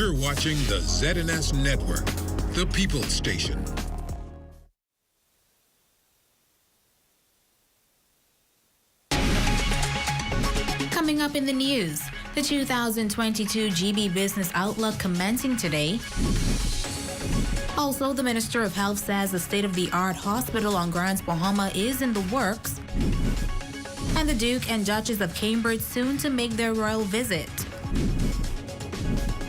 You're watching the ZNS Network, the People's Station. Coming up in the news, the 2022 GB Business Outlook commencing today. Also, the Minister of Health says the state-of-the-art hospital on Grants Bahama is in the works. And the Duke and Duchess of Cambridge soon to make their royal visit.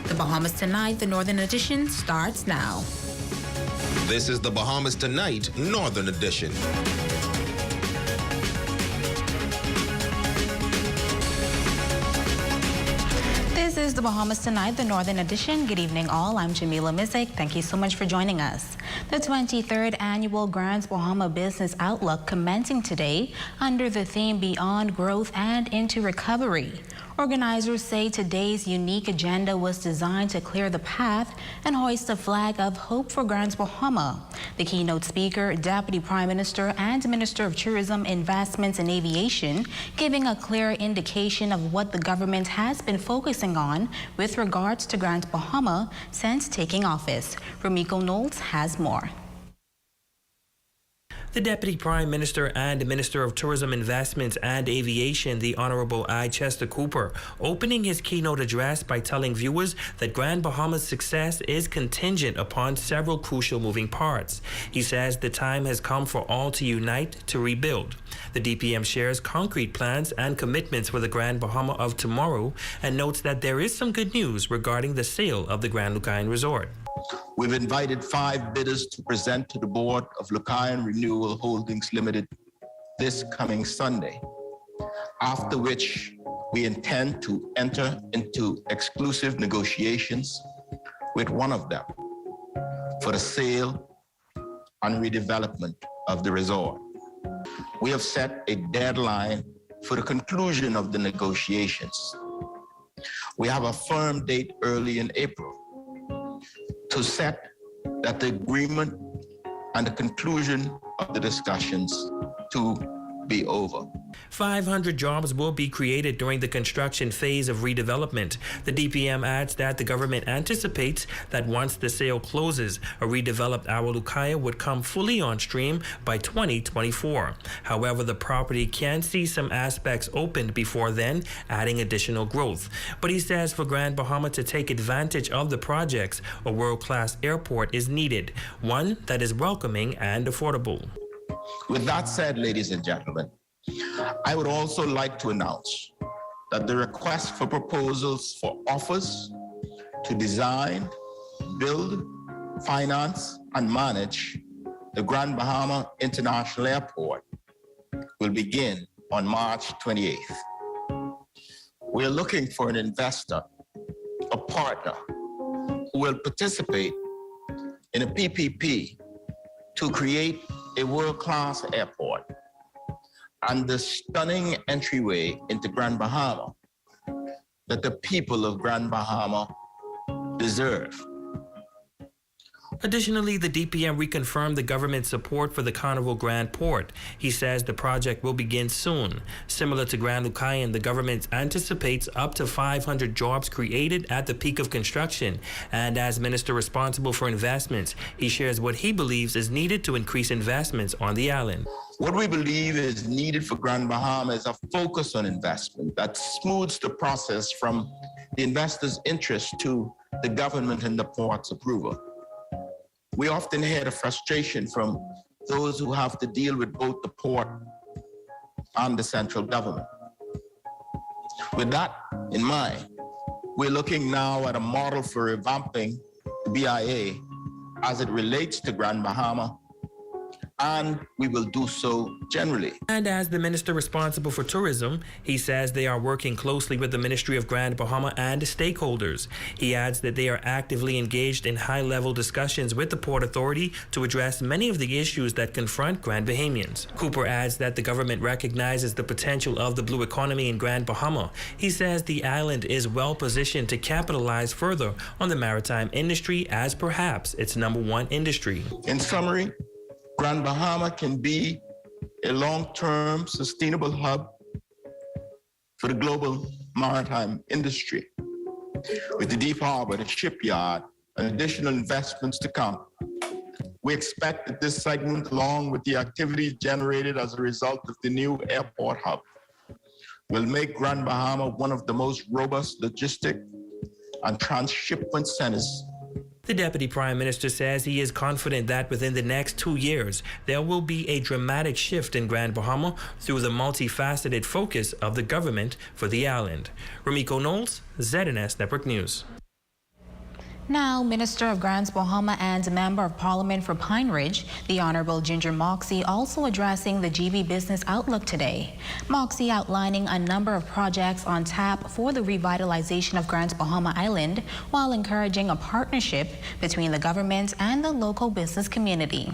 The Bahamas Tonight, the Northern Edition, starts now. This is the Bahamas Tonight, Northern Edition. This is the Bahamas Tonight, the Northern Edition. Good evening, all. I'm Jamila Mizik. Thank you so much for joining us. The 23rd Annual Grants Bahama Business Outlook commencing today under the theme Beyond Growth and Into Recovery. Organizers say today's unique agenda was designed to clear the path and hoist a flag of hope for Grants Bahama. The keynote speaker, Deputy Prime Minister and Minister of Tourism, Investments and Aviation, giving a clear indication of what the government has been focusing on with regards to Grants Bahama since taking office. Romiko Knowles has more. The Deputy Prime Minister and Minister of Tourism, Investments and Aviation, the Honorable I. Chester Cooper, opening his keynote address by telling viewers that Grand Bahama's success is contingent upon several crucial moving parts. He says the time has come for all to unite to rebuild. The DPM shares concrete plans and commitments for the Grand Bahama of tomorrow and notes that there is some good news regarding the sale of the Grand Lucayan Resort. We've invited 5 bidders to present to the board of Lucayan Renewal Holdings Limited this coming Sunday, after which we intend to enter into exclusive negotiations with one of them for the sale and redevelopment of the resort. We have set a deadline for the conclusion of the negotiations. We have a firm date early in April to set that the agreement and the conclusion of the discussions to be over. 500 jobs will be created during the construction phase of redevelopment. The DPM adds that the government anticipates that once the sale closes, a redeveloped Awa Lucaia would come fully on stream by 2024. However, the property can see some aspects opened before then, adding additional growth. But he says for Grand Bahama to take advantage of the projects, a world-class airport is needed, one that is welcoming and affordable. With that said, ladies and gentlemen, I would also like to announce that the request for proposals for offers to design, build, finance, and manage the Grand Bahama International Airport will begin on March 28th. We're looking for an investor, a partner, who will participate in a PPP to create a world-class airport and the stunning entryway into Grand Bahama that the people of Grand Bahama deserve. Additionally, the DPM reconfirmed the government's support for the Carnival Grand Port. He says the project will begin soon. Similar to Grand Lucayan, the government anticipates up to 500 jobs created at the peak of construction. And as minister responsible for investments, he shares what he believes is needed to increase investments on the island. What we believe is needed for Grand Bahama is a focus on investment that smooths the process from the investor's interest to the government and the port's approval. We often hear the frustration from those who have to deal with both the port and the central government. With that in mind, we're looking now at a model for revamping the BIA as it relates to Grand Bahama, and we will do so generally. And as the minister responsible for tourism, he says they are working closely with the Ministry of Grand Bahama and stakeholders. He adds that they are actively engaged in high-level discussions with the Port Authority to address many of the issues that confront Grand Bahamians. Cooper adds that the government recognizes the potential of the blue economy in Grand Bahama. He says the island is well positioned to capitalize further on the maritime industry as perhaps its #1 industry. In summary, Grand Bahama can be a long-term sustainable hub for the global maritime industry. With the deep harbor, the shipyard, and additional investments to come, we expect that this segment, along with the activities generated as a result of the new airport hub, will make Grand Bahama one of the most robust logistic and transshipment centers. The Deputy Prime Minister says he is confident that within the next 2 years, there will be a dramatic shift in Grand Bahama through the multifaceted focus of the government for the island. Ramiko Knowles, ZNS Network News. Now, Minister of Grand Bahama and Member of Parliament for Pine Ridge, the Honorable Ginger Moxey, also addressing the GB Business Outlook today. Moxey outlining a number of projects on tap for the revitalization of Grand Bahama Island, while encouraging a partnership between the government and the local business community.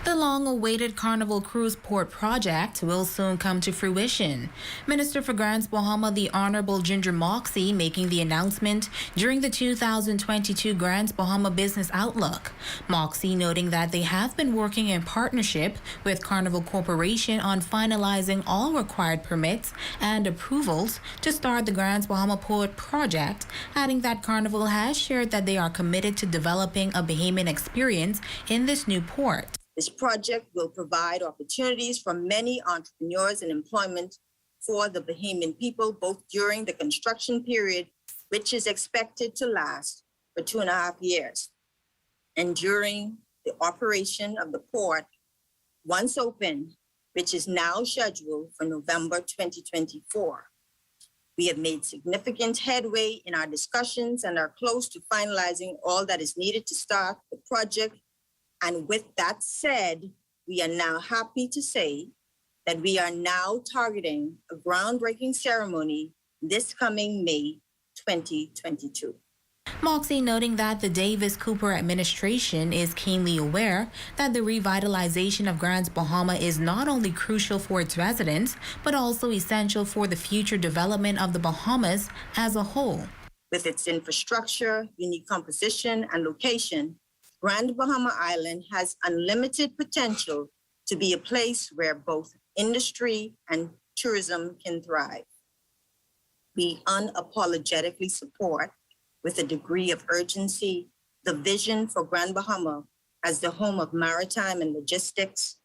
The long-awaited Carnival Cruise Port project will soon come to fruition. Minister for Grand Bahama, the Honorable Ginger Moxey, making the announcement during the 2022 Grand Bahama Business Outlook. Moxey noting that they have been working in partnership with Carnival Corporation on finalizing all required permits and approvals to start the Grand Bahama Port project, adding that Carnival has shared that they are committed to developing a Bahamian experience in this new port. This project will provide opportunities for many entrepreneurs and employment for the Bahamian people, both during the construction period, which is expected to last for 2.5 years, and during the operation of the port, once open, which is now scheduled for November 2024. We have made significant headway in our discussions and are close to finalizing all that is needed to start the project. And with that said, we are now happy to say that we are now targeting a groundbreaking ceremony this coming May 2022. Moxey noting that the Davis Cooper administration is keenly aware that the revitalization of Grand Bahama is not only crucial for its residents, but also essential for the future development of the Bahamas as a whole. With its infrastructure, unique composition, and location, Grand Bahama Island has unlimited potential to be a place where both industry and tourism can thrive. We unapologetically support, with a degree of urgency, the vision for Grand Bahama as the home of maritime and logistics,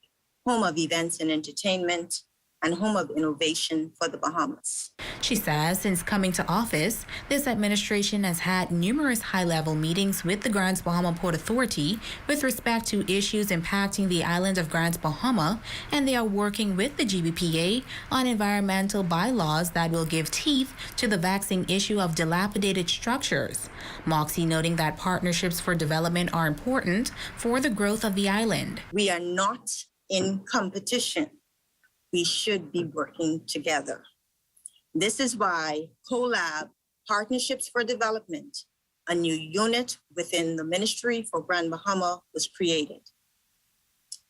home of events and entertainment, and home of innovation for the Bahamas. She says since coming to office, this administration has had numerous high-level meetings with the Grand Bahama Port Authority with respect to issues impacting the island of Grand Bahama, and they are working with the GBPA on environmental bylaws that will give teeth to the vexing issue of dilapidated structures. Moxey noting that partnerships for development are important for the growth of the island. We are not in competition. We should be working together. This is why CoLab, Partnerships for Development, a new unit within the Ministry for Grand Bahama, was created.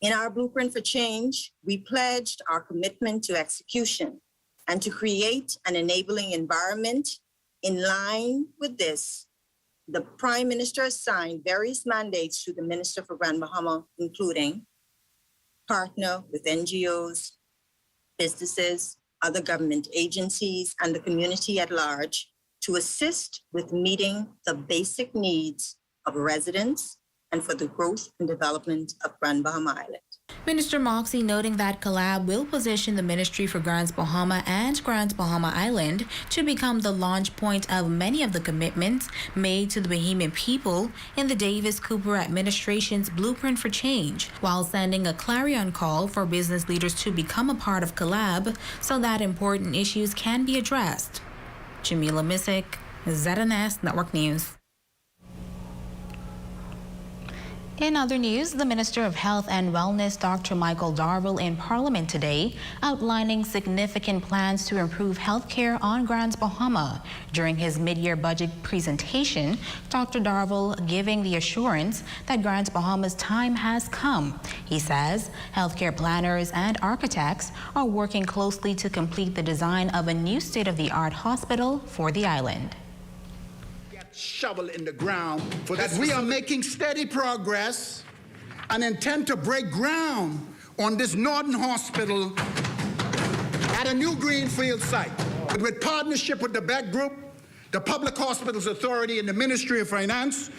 In our Blueprint for Change, we pledged our commitment to execution and to create an enabling environment. In line with this, the Prime Minister assigned various mandates to the Minister for Grand Bahama, including partner with NGOs, businesses, other government agencies, and the community at large to assist with meeting the basic needs of residents and for the growth and development of Grand Bahama Island. Minister Moxey noting that CoLab will position the Ministry for Grand Bahama and Grand Bahama Island to become the launch point of many of the commitments made to the Bahamian people in the Davis Cooper administration's Blueprint for Change, while sending a clarion call for business leaders to become a part of CoLab so that important issues can be addressed. Jamila Missick, ZNS Network News. In other news, the Minister of Health and Wellness, Dr. Michael Darville, in Parliament today, outlining significant plans to improve health care on Grand Bahama. During his mid-year budget presentation, Dr. Darville giving the assurance that Grand Bahama's time has come. He says healthcare planners and architects are working closely to complete the design of a new state-of-the-art hospital for the island. Shovel in the ground for that we are making steady progress and intend to break ground on this Northern Hospital at a new greenfield site. With partnership with the Beck Group, the Public Hospitals Authority, and the Ministry of Finance,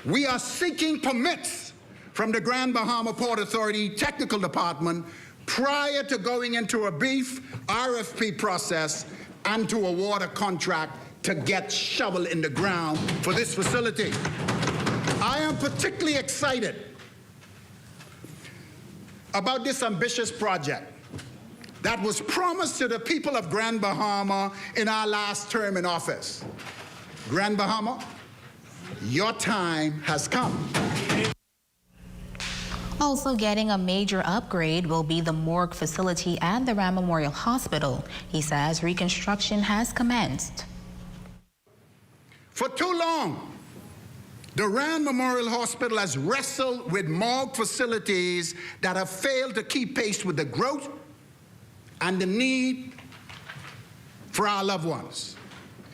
we are seeking permits from the Grand Bahama Port Authority Technical Department prior to going into a brief RFP process and to award a contract to get shovel in the ground for this facility. I am particularly excited about this ambitious project that was promised to the people of Grand Bahama in our last term in office. Grand Bahama, your time has come. Also getting a major upgrade will be the morgue facility at the Ram Memorial Hospital. He says reconstruction has commenced. For too long, the Ram Memorial Hospital has wrestled with morgue facilities that have failed to keep pace with the growth and the need for our loved ones.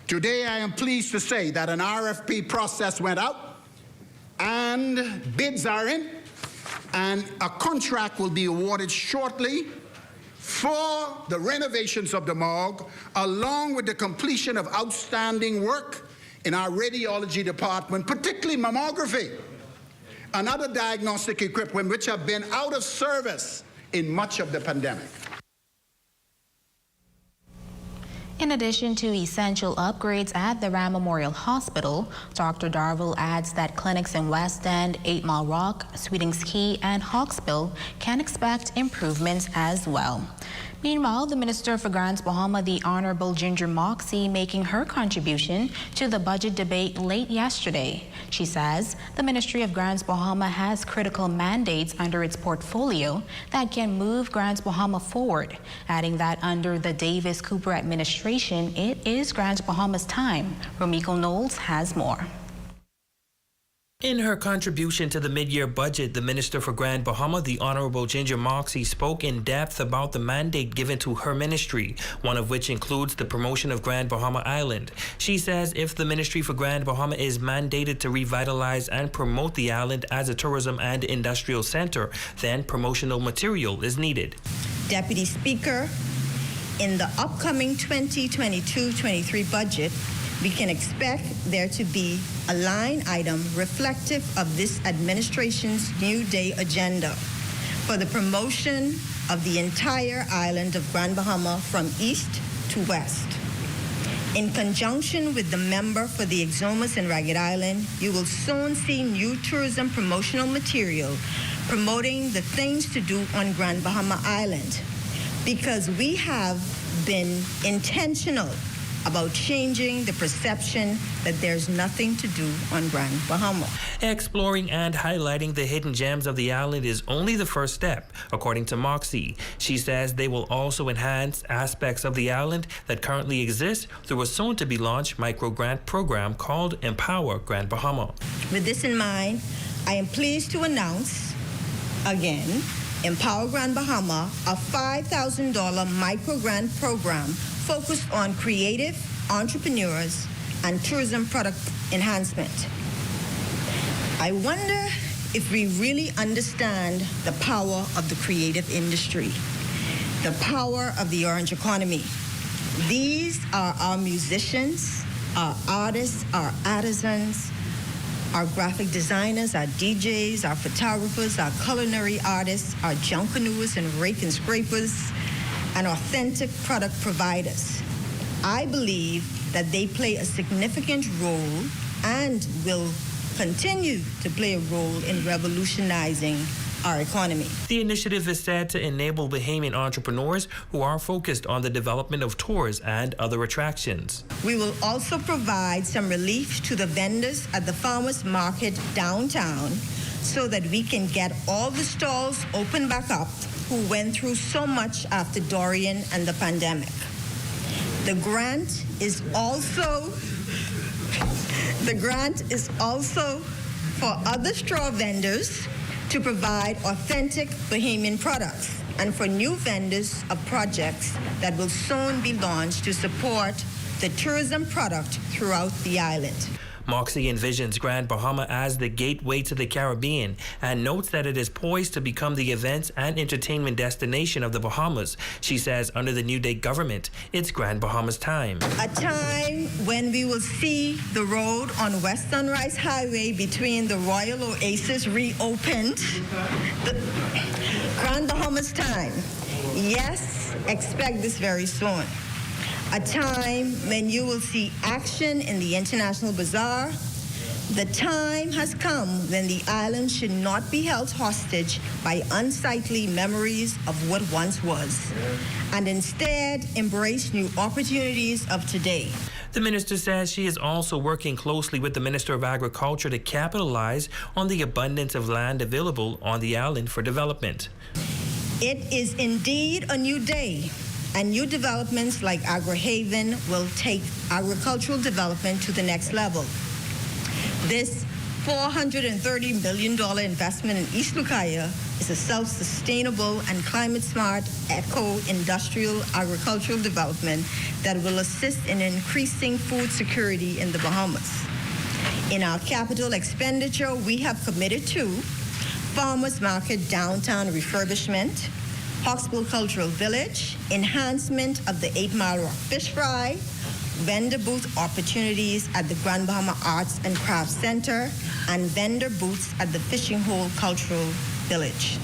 Today, I am pleased to say that an RFP process went out and bids are in, and a contract will be awarded shortly for the renovations of the morgue, along with the completion of outstanding work in our radiology department, particularly mammography and other diagnostic equipment which have been out of service in much of the pandemic. In addition to essential upgrades at the Ram Memorial Hospital, Dr. Darville adds that clinics in West End, 8 Mile Rock, Sweetings Key, and Hawksbill can expect improvements as well. Meanwhile, the Minister for Grants Bahama, the Honorable Ginger Moxie, making her contribution to the budget debate late yesterday. She says the Ministry of Grants Bahama has critical mandates under its portfolio that can move Grants Bahama forward, adding that under the Davis-Cooper administration, it is Grants Bahama's time. Romiko Knowles has more. In her contribution to the mid-year budget, the Minister for Grand Bahama, the Honorable Ginger Moxie, spoke in depth about the mandate given to her ministry, one of which includes the promotion of Grand Bahama Island. She says if the Ministry for Grand Bahama is mandated to revitalize and promote the island as a tourism and industrial center, then promotional material is needed. Deputy Speaker, in the upcoming 2022-23 budget, we can expect there to be a line item reflective of this administration's New Day agenda for the promotion of the entire island of Grand Bahama from east to west. In conjunction with the member for the Exomas and Ragged Island, you will soon see new tourism promotional material promoting the things to do on Grand Bahama Island, because we have been intentional about changing the perception that there's nothing to do on Grand Bahama. Exploring and highlighting the hidden gems of the island is only the first step, according to Moxie. She says they will also enhance aspects of the island that currently exist through a soon-to-be-launched micro-grant program called Empower Grand Bahama. With this in mind, I am pleased to announce, again, Empower Grand Bahama, a $5,000 micro-grant program focused on creative entrepreneurs and tourism product enhancement. I wonder if we really understand the power of the creative industry, the power of the orange economy. These are our musicians, our artists, our artisans, our graphic designers, our DJs, our photographers, our culinary artists, our junkanooers and rake and scrapers, and authentic product providers. I believe that they play a significant role and will continue to play a role in revolutionizing our economy. The initiative is said to enable Bahamian entrepreneurs who are focused on the development of tours and other attractions. We will also provide some relief to the vendors at the farmers market downtown so that we can get all the stalls open back up who went through so much after Dorian and the pandemic. The grant is also for other straw vendors to provide authentic Bahamian products and for new vendors of projects that will soon be launched to support the tourism product throughout the island. Moxie envisions Grand Bahama as the gateway to the Caribbean and notes that it is poised to become the events and entertainment destination of the Bahamas. She says under the New Day government, it's Grand Bahama's time. A time when we will see the road on West Sunrise Highway between the Royal Oasis reopened. The Grand Bahama's time. Yes, expect this very soon. A time when you will see action in the International Bazaar. The time has come when the island should not be held hostage by unsightly memories of what once was, and instead embrace new opportunities of today. The minister says she is also working closely with the Minister of Agriculture to capitalize on the abundance of land available on the island for development. It is indeed a new day, and new developments like AgriHaven will take agricultural development to the next level. This $430 million investment in East Lucia is a self-sustainable and climate-smart eco-industrial agricultural development that will assist in increasing food security in the Bahamas. In our capital expenditure, we have committed to Farmers Market downtown refurbishment, Hawksbill Cultural Village, enhancement of the 8 Mile Rock Fish Fry, vendor booth opportunities at the Grand Bahama Arts and Crafts Center, and vendor booths at the Fishing Hole Cultural Village.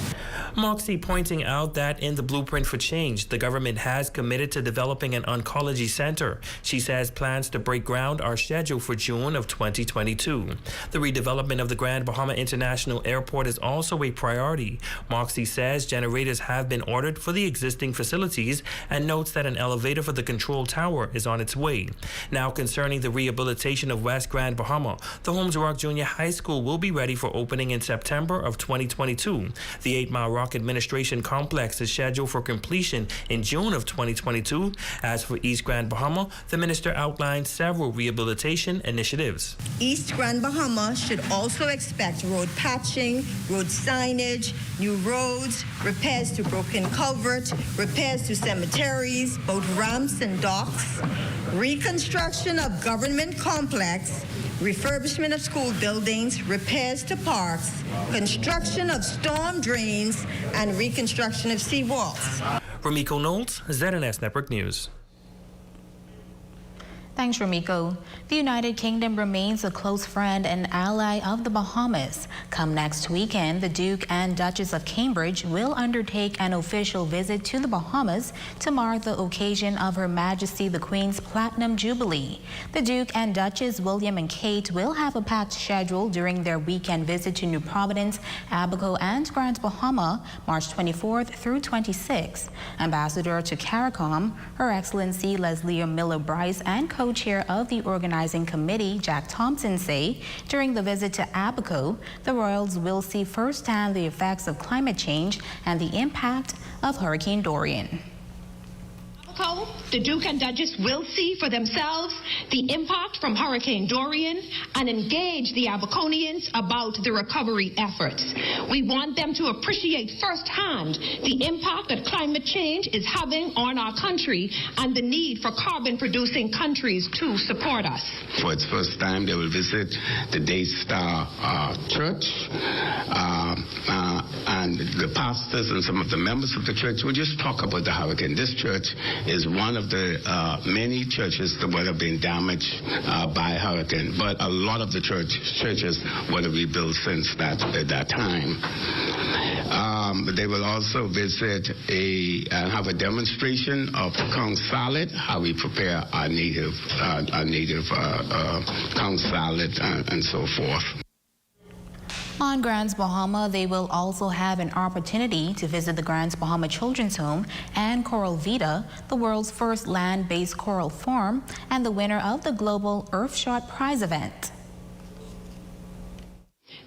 Moxie pointing out that in the Blueprint for Change, the government has committed to developing an oncology center. She says plans to break ground are scheduled for June of 2022. The redevelopment of the Grand Bahama International Airport is also a priority. Moxie says generators have been ordered for the existing facilities and notes that an elevator for the control tower is on its way. Now concerning the rehabilitation of West Grand Bahama, the Holmes Rock Junior High School will be ready for opening in September of 2022. The 8 Mile Rock Administration Complex is scheduled for completion in June of 2022. As for East Grand Bahama, the minister outlined several rehabilitation initiatives. East Grand Bahama should also expect road patching, road signage, new roads, repairs to broken culvert, repairs to cemeteries, boat ramps and docks, reconstruction of government complex, refurbishment of school buildings, repairs to parks, construction of storm drains, and reconstruction of seawalls. Ramiko Knowles, ZNS Network News. Thanks, Ramiko. The United Kingdom remains a close friend and ally of the Bahamas. Come next weekend, the Duke and Duchess of Cambridge will undertake an official visit to the Bahamas to mark the occasion of Her Majesty the Queen's Platinum Jubilee. The Duke and Duchess, William and Kate, will have a packed schedule during their weekend visit to New Providence, Abaco, and Grand Bahama, March 24th through 26th. Ambassador to CARICOM, Her Excellency Leslie Miller Bryce, and co-chair of the organizing committee, Jack Thompson, say during the visit to Abaco, the royals will see firsthand the effects of climate change and the impact of Hurricane Dorian. The Duke and Duchess will see for themselves the impact from Hurricane Dorian and engage the Abaconians about the recovery efforts. We want them to appreciate firsthand the impact that climate change is having on our country and the need for carbon-producing countries to support us. For its first time, they will visit the Daystar Church, and the pastors and some of the members of the church will just talk about the hurricane. This church is one of the many churches that would have been damaged by hurricane, but a lot of the churches were rebuilt since that time. They will also visit and have a demonstration of conch salad, how we prepare our native conch salad and so forth. On Grand Bahama, they will also have an opportunity to visit the Grand Bahama Children's Home and Coral Vita, the world's first land-based coral farm, and the winner of the Global Earthshot Prize event.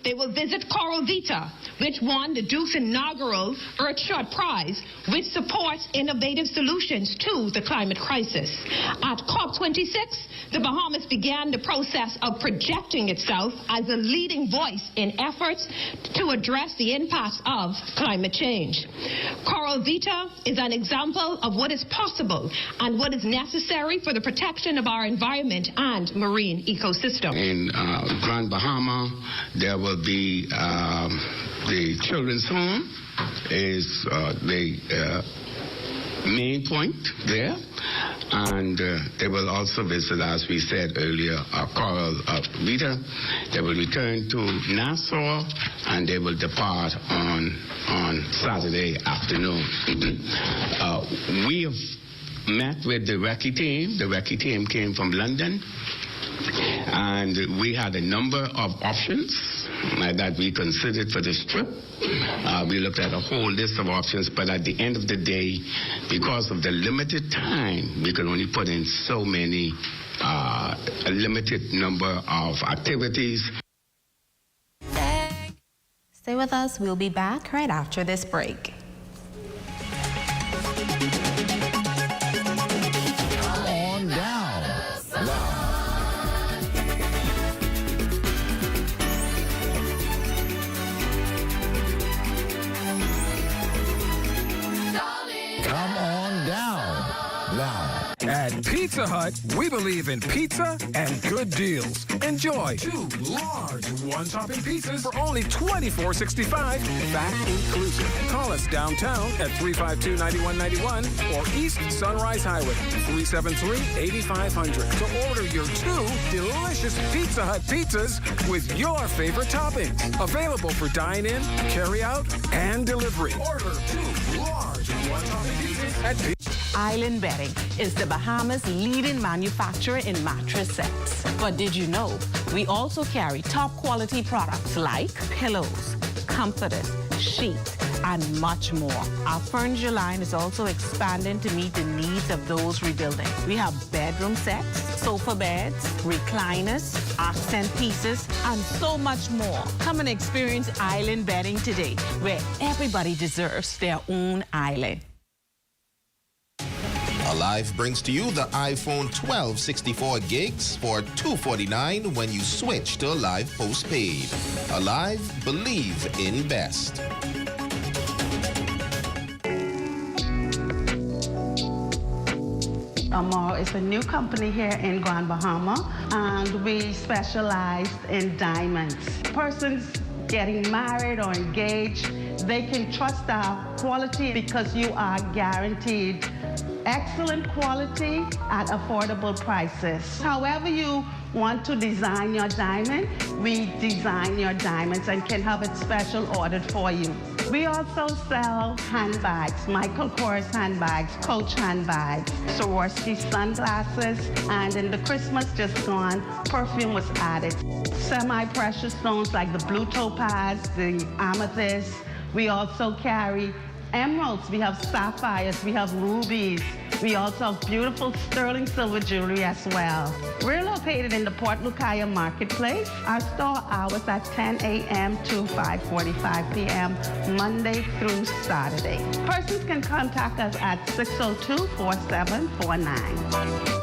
They will visit Coral Vita, which won the Duke's inaugural Earthshot Prize, which supports innovative solutions to the climate crisis. At COP26, the Bahamas began the process of projecting itself as a leading voice in efforts to address the impacts of climate change. Coral Vita is an example of what is possible and what is necessary for the protection of our environment and marine ecosystem. In Grand Bahama, there will be the children's home is the main point there, and they will also visit, as we said earlier, Coral Vita. They will return to Nassau, and they will depart on Saturday afternoon. We have met with the recce team. The recce team came from London, and we had a number of options that we considered for this trip. We looked at a whole list of options, but at the end of the day, because of the limited time, we could only put in so many, a limited number of activities. Stay with us. We'll be back right after this break. On down. Come on down. Now. At Pizza Hut, we believe in pizza and good deals. Enjoy 2 large one-topping pizzas for only $24.65, VAT inclusive. Call us downtown at 352-9191 or East Sunrise Highway, 373-8500 to order your 2 delicious Pizza Hut pizzas with your favorite toppings. Available for dine-in, carry-out, and delivery. Order 2 large one-topping pizzas at Pizza Hut. Island Bedding is the Bahamas' leading manufacturer in mattress sets. But did you know we also carry top quality products like pillows, comforters, sheets, and much more. Our furniture line is also expanding to meet the needs of those rebuilding. We have bedroom sets, sofa beds, recliners, accent pieces, and so much more. Come and experience Island Bedding today, where everybody deserves their own island. Alive brings to you the iPhone 12 64 gigs for $249 when you switch to Alive postpaid. Alive, believe in best. Amaro is a new company here in Grand Bahama, and we specialize in diamonds. Persons getting married or engaged, they can trust our quality because you are guaranteed excellent quality at affordable prices. However you want to design your diamond, we design your diamonds and can have it special ordered for you. We also sell handbags, Michael Kors handbags, Coach handbags, Swarovski sunglasses, and in the Christmas just gone, perfume was added. Semi-precious stones like the blue topaz, the amethyst. We also carry emeralds, we have sapphires, we have rubies. We also have beautiful sterling silver jewelry as well. We're located in the Port Lucaya Marketplace. Our store hours are 10 a.m. to 5:45 p.m. Monday through Saturday. Persons can contact us at 602-4749.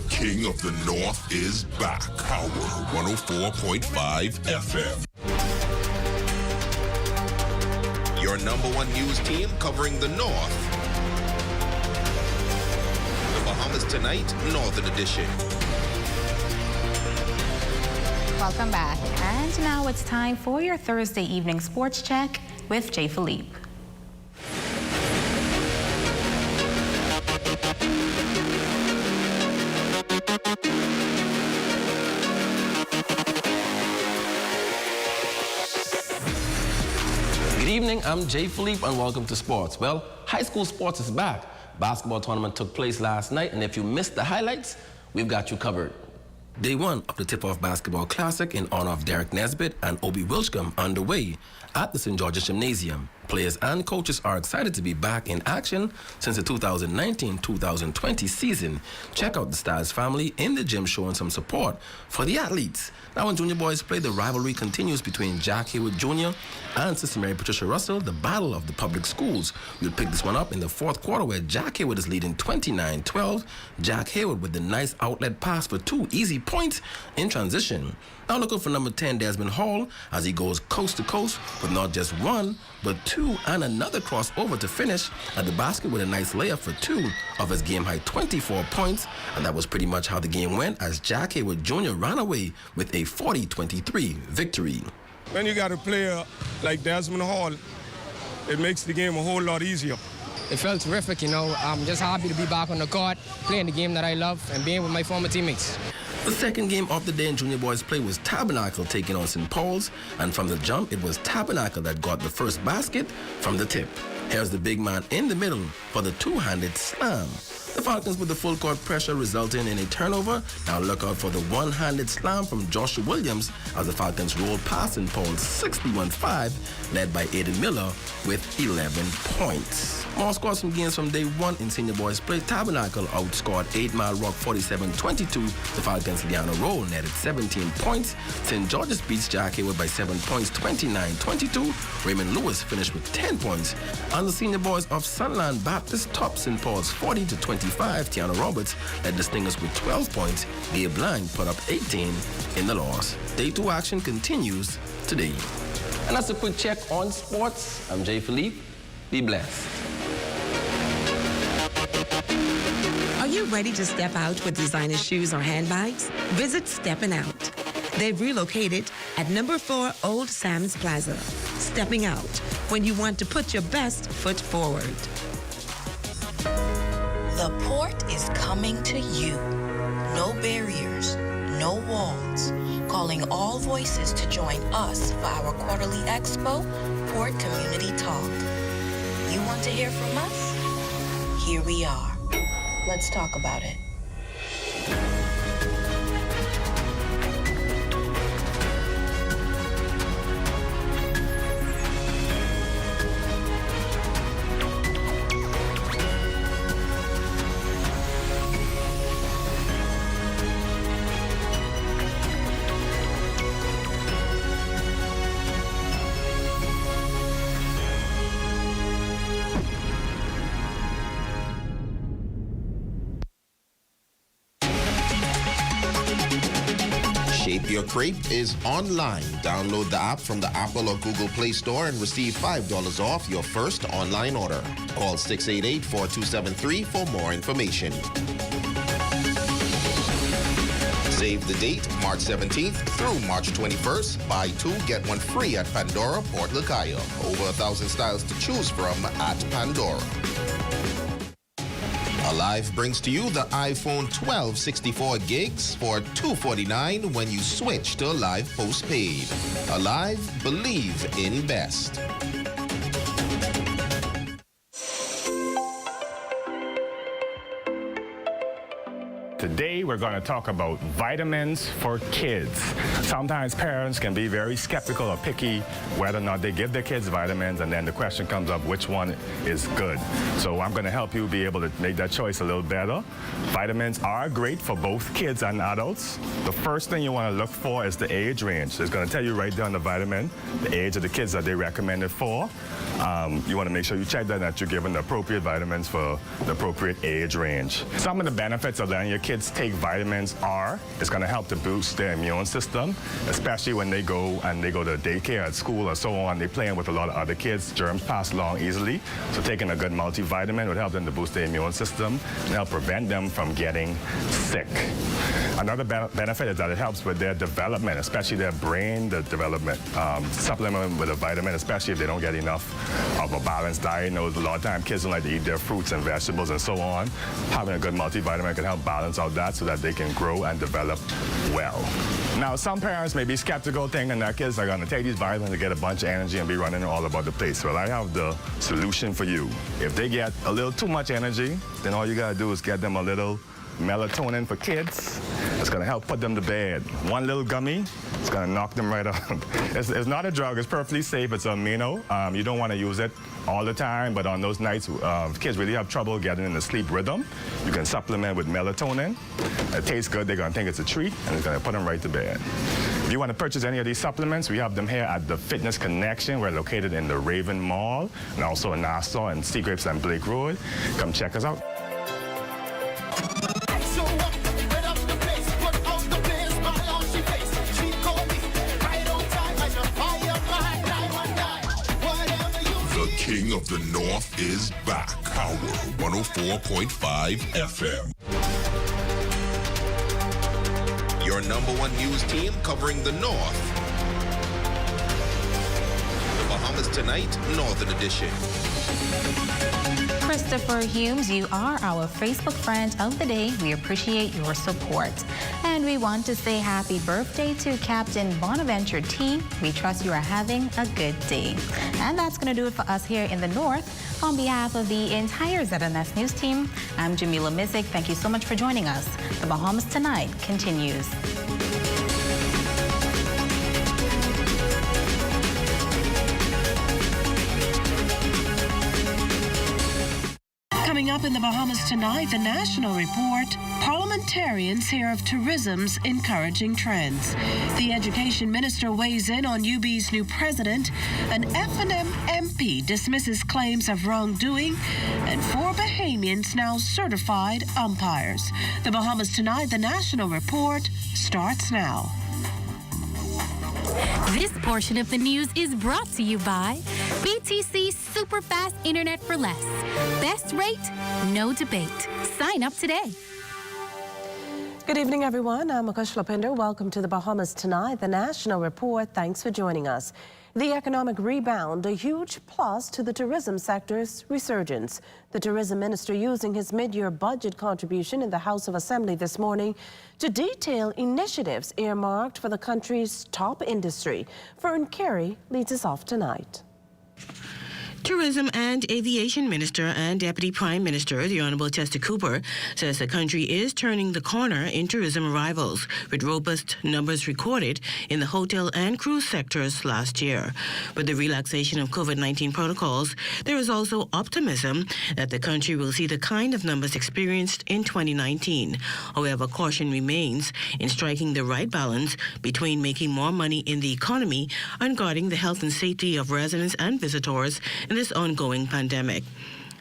King of the North is back. Power 104.5 FM. Your #1 news team covering the North. The Bahamas Tonight, Northern Edition. Welcome back. And now it's time for your Thursday evening sports check with Jay Philippe. Good evening, I'm Jay Philippe and welcome to sports. Well, high school sports is back. Basketball tournament took place last night, and if you missed the highlights, we've got you covered. Day one of the Tip-Off Basketball Classic in honor of Derek Nesbitt and Obi Wilchcombe underway at the St. George's Gymnasium. Players and coaches are excited to be back in action since the 2019-2020 season. Check out the Styles family in the gym showing some support for the athletes. Now when junior boys play, the rivalry continues between Jack Hayward Jr. and Sister Mary Patricia Russell, the battle of the public schools. We'll pick this one up in the fourth quarter where Jack Hayward is leading 29-12. Jack Hayward with the nice outlet pass for 2 easy points in transition. Now looking for number 10, Desmond Hall, as he goes coast to coast with not just 1, but 2 and another crossover to finish at the basket with a nice layup for 2 of his game-high 24 points. And that was pretty much how the game went as Jack Hayward Jr. ran away with a 40-23 victory. When you got a player like Desmond Hall, it makes the game a whole lot easier. It felt terrific, you know. I'm just happy to be back on the court, playing the game that I love, and being with my former teammates. The second game of the day in junior boys play was Tabernacle taking on St. Paul's, and from the jump, it was Tabernacle that got the first basket from the tip. Here's the big man in the middle for the two-handed slam. The Falcons with the full court pressure resulting in a turnover. Now look out for the one-handed slam from Joshua Williams as the Falcons roll past St. Paul's 61-5, led by Aiden Miller with 11 points. More scores from games from day one in senior boys play. Tabernacle outscored 8 Mile Rock 47-22. The Falcons' Liana Roll netted 17 points. St. George's beats Jack Hayward by 7 points, 29-22. Raymond Lewis finished with 10 points. And the senior boys of Sunland Baptist topped St. Paul's 40-25. Tiana Roberts led the Stingers with 12 points. Gabe Lang put up 18 in the loss. Day 2 action continues today. And that's a quick check on sports. I'm Jay Philippe. Be blessed. Are you ready to step out with designer shoes or handbags? Visit Steppin' Out. They've relocated at number 4 Old Sam's Plaza. Stepping out when you want to put your best foot forward. The port is coming to you. No barriers, no walls. Calling all voices to join us for our quarterly expo, Port Community Talk. You want to hear from us? Here we are. Let's talk about it. Shape Your Crepe is online. Download the app from the Apple or Google Play Store and receive $5 off your first online order. Call 688-4273 for more information. Save the date, March 17th through March 21st. Buy 2, get 1 free at Pandora, Port Lukaya. Over 1,000 styles to choose from at Pandora. Alive brings to you the iPhone 12 64 gigs for $249 when you switch to Alive postpaid. Alive, believe in best. Today, we're going to talk about vitamins for kids. Sometimes parents can be very skeptical or picky whether or not they give their kids vitamins, and then the question comes up, which one is good? So I'm going to help you be able to make that choice a little better. Vitamins are great for both kids and adults. The first thing you want to look for is the age range. It's going to tell you right there on the vitamin, the age of the kids that they recommend it for. You want to make sure you check that you're given the appropriate vitamins for the appropriate age range. Some of the benefits of letting your kids take vitamins are, it's going to help to boost their immune system, especially when they go to daycare at school or so on. They're playing with a lot of other kids. Germs pass along easily. So taking a good multivitamin would help them to boost their immune system and help prevent them from getting sick. Another benefit is that it helps with their development, especially their brain development. Supplement with a vitamin, especially if they don't get enough of a balanced diet. You know, a lot of times kids don't like to eat their fruits and vegetables and so on. Having a good multivitamin can help balance out that so that they can grow and develop well. Now, some parents may be skeptical, thinking that kids are going to take these vitamins to get a bunch of energy and be running all about the place. Well, I have the solution for you. If they get a little too much energy, then all you got to do is get them a little melatonin for kids. It's going to help put them to bed. One little gummy, it's going to knock them right out. It's not a drug. It's perfectly safe. It's amino. You don't want to use it all the time, but on those nights kids really have trouble getting in the sleep rhythm, you can supplement with melatonin. It tastes good. They're going to think it's a treat, and it's going to put them right to bed. If you want to purchase any of these supplements, we have them here at the Fitness Connection. We're located in the Raven Mall and also in Nassau and Sea Grapes and Blake Road. Come check us out. The King of the North is back. Power 104.5 FM. Your #1 news team covering the North. The Bahamas Tonight, Northern Edition. Christopher Humes, you are our Facebook friend of the day. We appreciate your support. And we want to say happy birthday to Captain Bonaventure T. We trust you are having a good day. And that's going to do it for us here in the North. On behalf of the entire ZNS News team, I'm Jamila Mizik. Thank you so much for joining us. The Bahamas Tonight continues. Coming up in the Bahamas Tonight, the National Report, parliamentarians hear of tourism's encouraging trends. The Education Minister weighs in on UB's new president. An F&M MP dismisses claims of wrongdoing, and 4 Bahamians now certified umpires. The Bahamas Tonight, the National Report, starts now. This portion of the news is brought to you by BTC Superfast Internet for Less. Best rate, no debate. Sign up today. Good evening, everyone. I'm Akush Lapinder. Welcome to the Bahamas Tonight, the National Report. Thanks for joining us. The economic rebound, a huge plus to the tourism sector's resurgence. The tourism minister using his mid-year budget contribution in the House of Assembly this morning to detail initiatives earmarked for the country's top industry. Fern Carey leads us off tonight. Tourism and Aviation Minister and Deputy Prime Minister, the Honourable Chester Cooper, says the country is turning the corner in tourism arrivals, with robust numbers recorded in the hotel and cruise sectors last year. With the relaxation of COVID-19 protocols, there is also optimism that the country will see the kind of numbers experienced in 2019. However, caution remains in striking the right balance between making more money in the economy and guarding the health and safety of residents and visitors in this ongoing pandemic.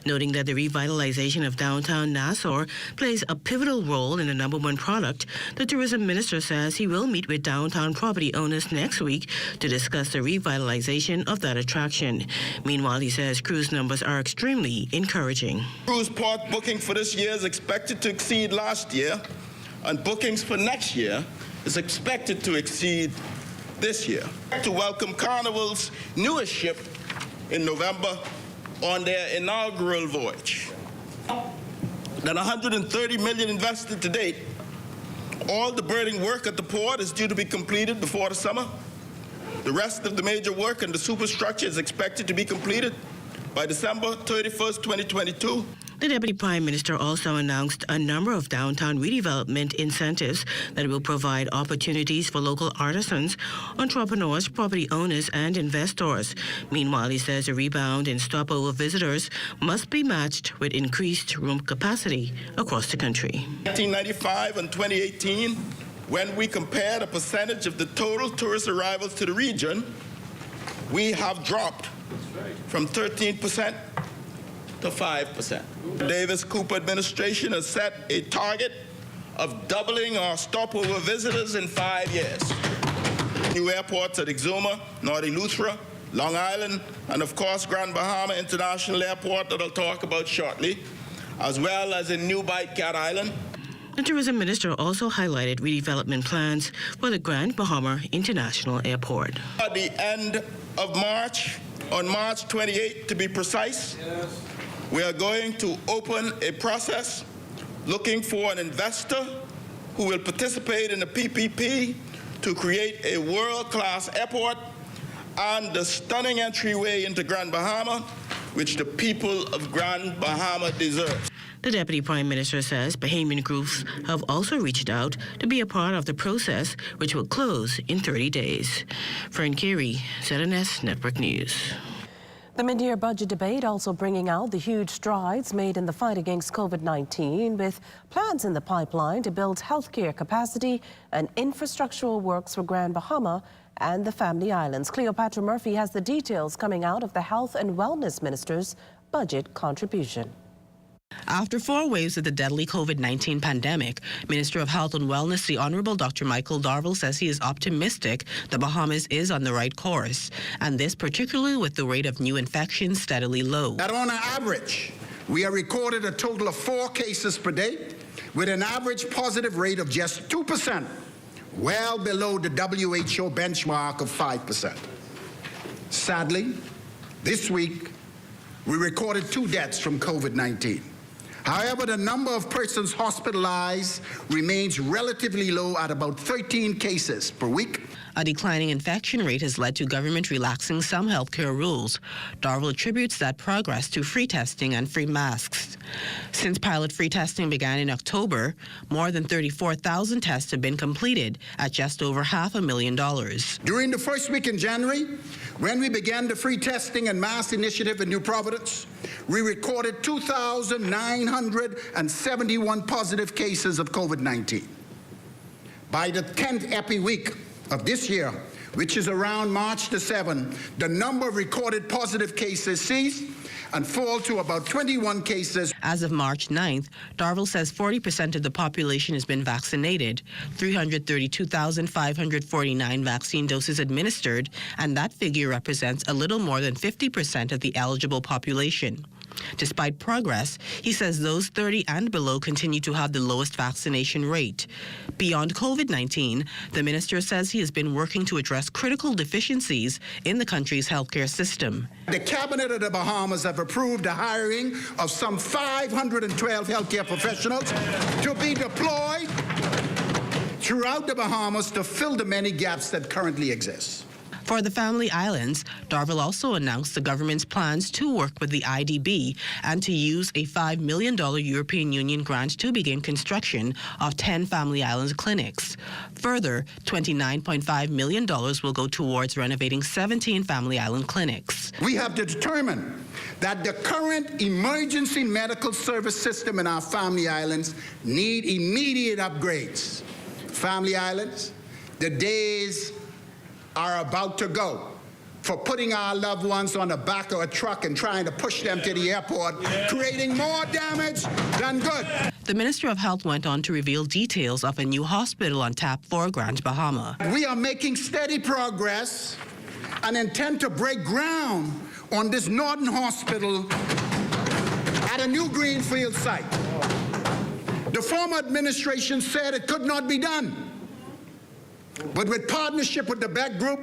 Noting that the revitalization of downtown Nassau plays a pivotal role in the #1 product, the tourism minister says he will meet with downtown property owners next week to discuss the revitalization of that attraction. Meanwhile, he says cruise numbers are extremely encouraging. Cruise port booking for this year is expected to exceed last year, and bookings for next year is expected to exceed this year. To welcome Carnival's newest ship in November on their inaugural voyage. Than $130 million invested to date. All the berthing work at the port is due to be completed before the summer. The rest of the major work and the superstructure is expected to be completed by December 31st, 2022. The Deputy Prime Minister also announced a number of downtown redevelopment incentives that will provide opportunities for local artisans, entrepreneurs, property owners, and investors. Meanwhile, he says a rebound in stopover visitors must be matched with increased room capacity across the country. 1995 and 2018, when we compare the percentage of the total tourist arrivals to the region, we have dropped from 13% to 5%. The Davis-Cooper administration has set a target of doubling our stopover visitors in 5 years. New airports at Exuma, North Eleuthera, Long Island, and of course Grand Bahama International Airport that I'll talk about shortly, as well as in New Bight, Cat Island. The tourism minister also highlighted redevelopment plans for the Grand Bahama International Airport. At the end of March, on March 28th to be precise, we are going to open a process looking for an investor who will participate in the PPP to create a world-class airport and the stunning entryway into Grand Bahama, which the people of Grand Bahama deserve. The Deputy Prime Minister says Bahamian groups have also reached out to be a part of the process, which will close in 30 days. Fern Carey, ZNS Network News. The mid-year budget debate also bringing out the huge strides made in the fight against COVID-19, with plans in the pipeline to build healthcare capacity and infrastructural works for Grand Bahama and the Family Islands. Cleopatra Murphy has the details coming out of the Health and Wellness Minister's budget contribution. After 4 waves of the deadly COVID-19 pandemic, Minister of Health and Wellness, the Honorable Dr. Michael Darville, says he is optimistic the Bahamas is on the right course, and this particularly with the rate of new infections steadily low. That on average, we have recorded a total of 4 cases per day, with an average positive rate of just 2%, well below the WHO benchmark of 5%. Sadly, this week, we recorded 2 deaths from COVID-19. However, the number of persons hospitalized remains relatively low at about 13 cases per week. A declining infection rate has led to government relaxing some healthcare rules. Darville attributes that progress to free testing and free masks. Since pilot free testing began in October, more than 34,000 tests have been completed at just over $500,000. During the first week in January, when we began the free testing and mask initiative in New Providence, we recorded 2,971 positive cases of COVID-19. By the 10th epi week of this year, which is around March the 7th, the number of recorded positive cases ceased and fall to about 21 cases. As of March 9th, Darville says 40% of the population has been vaccinated, 332,549 vaccine doses administered, and that figure represents a little more than 50% of the eligible population. Despite progress, he says those 30 and below continue to have the lowest vaccination rate. Beyond COVID-19, the minister says he has been working to address critical deficiencies in the country's healthcare system. The Cabinet of the Bahamas have approved the hiring of some 512 healthcare professionals to be deployed throughout the Bahamas to fill the many gaps that currently exist. For the Family Islands, Darville also announced the government's plans to work with the IDB and to use a $5 million European Union grant to begin construction of 10 Family Islands clinics. Further, $29.5 million will go towards renovating 17 Family Island clinics. We have determined that the current emergency medical service system in our Family Islands need immediate upgrades. Family Islands, the days are about to go for putting our loved ones on the back of a truck and trying to push them to the airport, creating more damage than good. The Minister of Health went on to reveal details of a new hospital on tap for Grand Bahama. We are making steady progress and intend to break ground on this Northern Hospital at a new greenfield site. The former administration said it could not be done. But with partnership with the Beck Group,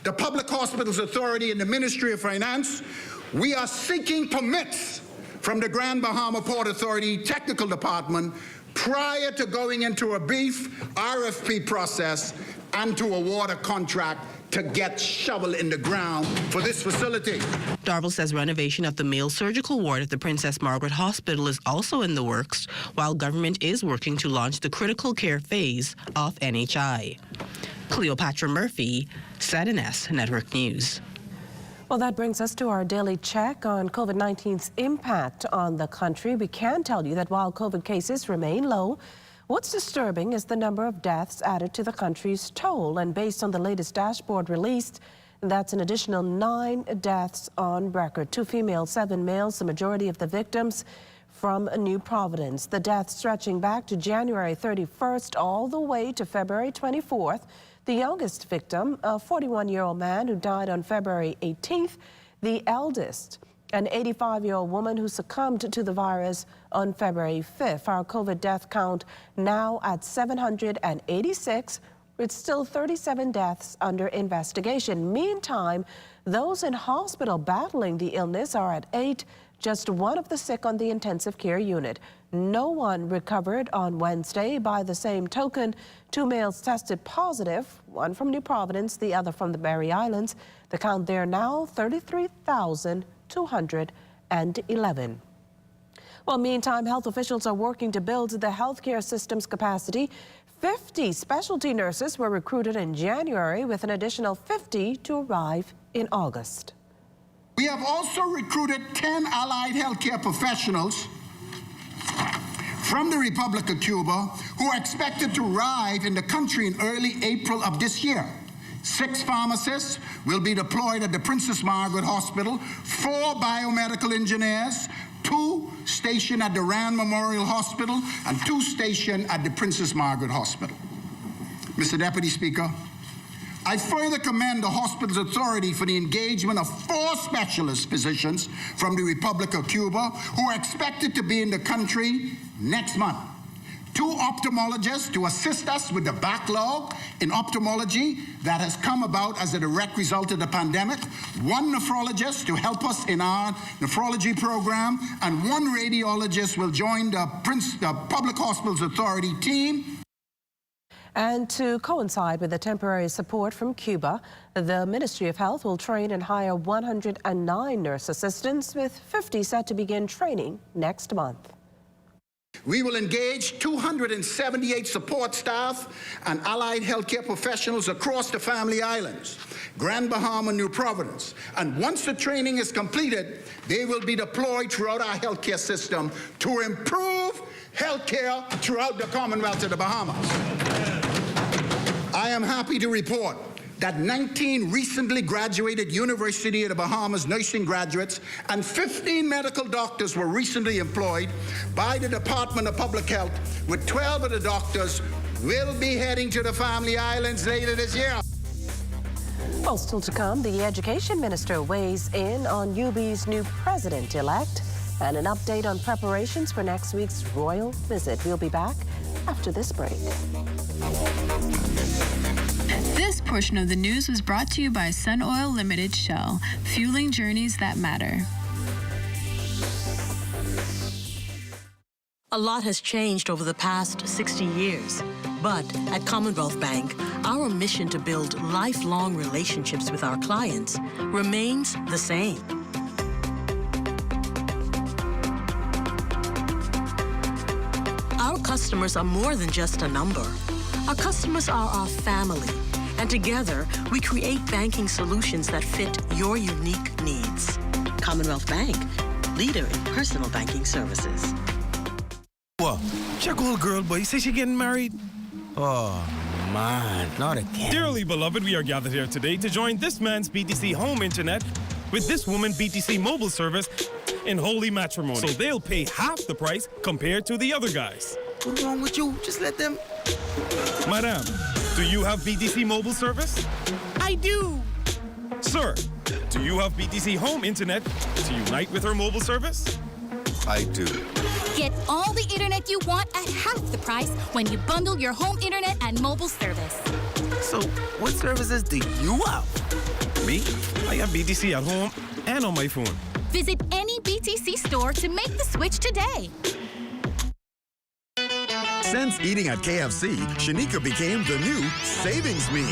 the Public Hospitals Authority, and the Ministry of Finance, we are seeking permits from the Grand Bahama Port Authority Technical Department prior to going into a brief RFP process and to award a contract to get shovel in the ground for this facility. Darville says renovation of the male surgical ward at the Princess Margaret Hospital is also in the works, while government is working to launch the critical care phase of NHI. Cleopatra Murphy, ZNS Network News. Well, that brings us to our daily check on COVID-19's impact on the country. We can tell you that while COVID cases remain low, what's disturbing is the number of deaths added to the country's toll. And based on the latest dashboard released, that's an additional 9 deaths on record. 2 females, 7 males, the majority of the victims from New Providence. The deaths stretching back to January 31st all the way to February 24th. The youngest victim, a 41-year-old man who died on February 18th. The eldest, an 85-year-old woman who succumbed to the virus on February 5th. Our COVID death count now at 786, with still 37 deaths under investigation. Meantime, those in hospital battling the illness are at 8, just 1 of the sick on the intensive care unit. No one recovered on Wednesday. By the same token, 2 males tested positive, 1 from New Providence, the other from the Mary Islands. The count there now, 33,211. Well, Well, meantime, health officials are working to build the healthcare system's capacity. 50 specialty nurses were recruited in January, with an additional 50 to arrive in August. We have also recruited 10 allied healthcare professionals from the Republic of Cuba who are expected to arrive in the country in early April of this year. 6 pharmacists will be deployed at the Princess Margaret Hospital, 4 biomedical engineers, 2 stationed at the Rand Memorial Hospital, and 2 stationed at the Princess Margaret Hospital. Mr. Deputy Speaker, I further commend the hospital's authority for the engagement of 4 specialist physicians from the Republic of Cuba who are expected to be in the country next month. 2 ophthalmologists to assist us with the backlog in ophthalmology that has come about as a direct result of the pandemic, 1 nephrologist to help us in our nephrology program, and 1 radiologist will join the Public Hospitals Authority team. And to coincide with the temporary support from Cuba, the Ministry of Health will train and hire 109 nurse assistants, with 50 set to begin training next month. We will engage 278 support staff and allied healthcare professionals across the Family Islands, Grand Bahama, New Providence. And once the training is completed, they will be deployed throughout our healthcare system to improve healthcare throughout the Commonwealth of the Bahamas. I am happy to report that 19 recently graduated University of the Bahamas nursing graduates and 15 medical doctors were recently employed by the Department of Public Health, with 12 of the doctors will be heading to the Family Islands later this year. Well, still to come, the Education Minister weighs in on UB's new president-elect and an update on preparations for next week's royal visit. We'll be back after this break. This portion of the news was brought to you by Sun Oil Limited Shell, fueling journeys that matter. A lot has changed over the past 60 years, but at Commonwealth Bank, our mission to build lifelong relationships with our clients remains the same. Our customers are more than just a number. Our customers are our family, and together we create banking solutions that fit your unique needs. Commonwealth Bank, leader in personal banking services. What? Check old girl, boy. You say she getting married? Oh, man, not again. Dearly beloved, we are gathered here today to join this man's BTC home internet with this woman BTC mobile service in holy matrimony. So they'll pay half the price compared to the other guys. What's wrong with you? Just let them. Madam, do you have BTC mobile service? I do. Sir, do you have BTC home internet to unite with her mobile service? I do. Get all the internet you want at half the price when you bundle your home internet and mobile service. So, what services do you have? Me? I have BTC at home and on my phone. Visit any BTC store to make the switch today. Since eating at KFC, Shanika became the new savings meme.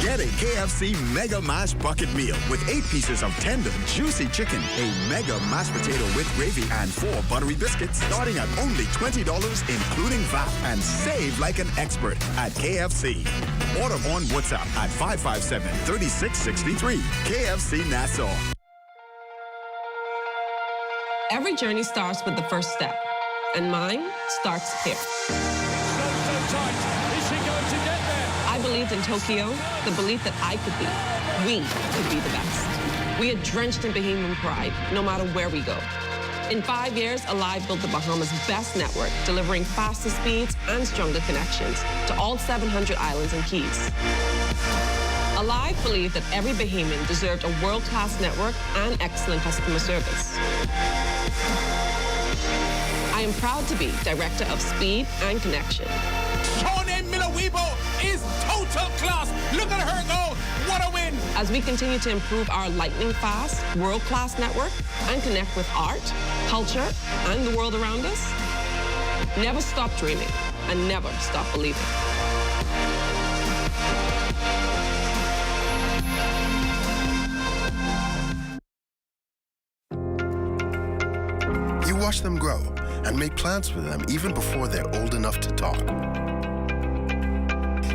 Get a KFC Mega Mash Bucket Meal with 8 pieces of tender, juicy chicken, a Mega Mashed Potato with gravy, and 4 buttery biscuits, starting at only $20, including VAT, and save like an expert at KFC. Order on WhatsApp at 557-3663. KFC Nassau. Every journey starts with the first step, and mine starts here. I believed in Tokyo, the belief that we could be the best. We are drenched in Bahamian pride, no matter where we go. In 5 years, Alive built the Bahamas' best network, delivering faster speeds and stronger connections to all 700 islands and keys. Alive believed that every Bahamian deserved a world-class network and excellent customer service. I am proud to be Director of Speed and Connection. Shawnee Miller-Weibo is total class. Look at her go. What a win. As we continue to improve our lightning-fast, world-class network and connect with art, culture, and the world around us, never stop dreaming and never stop believing. watch them grow and make plans for them even before they're old enough to talk.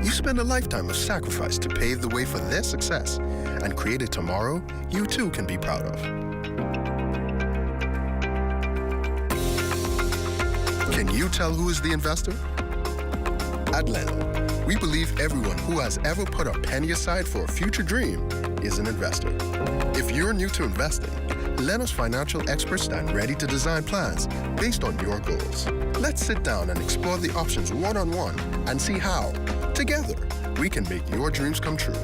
You spend a lifetime of sacrifice to pave the way for their success and create a tomorrow you too can be proud of. Can you tell who is the investor? At Leno, we believe everyone who has ever put a penny aside for a future dream is an investor. If you're new to investing, Leno's financial experts stand ready to design plans based on your goals. Let's sit down and explore the options one-on-one and see how, together, we can make your dreams come true.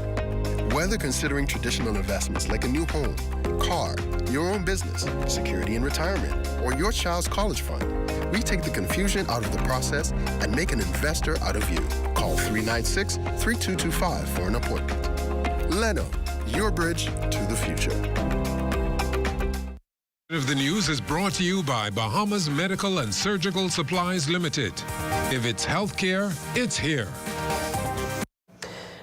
Whether considering traditional investments like a new home, car, your own business, security in retirement, or your child's college fund, we take the confusion out of the process and make an investor out of you. Call 396-3225 for an appointment. Leno, your bridge to the future. Of the News is brought to you by Bahamas Medical and Surgical Supplies Limited. If it's healthcare, it's here.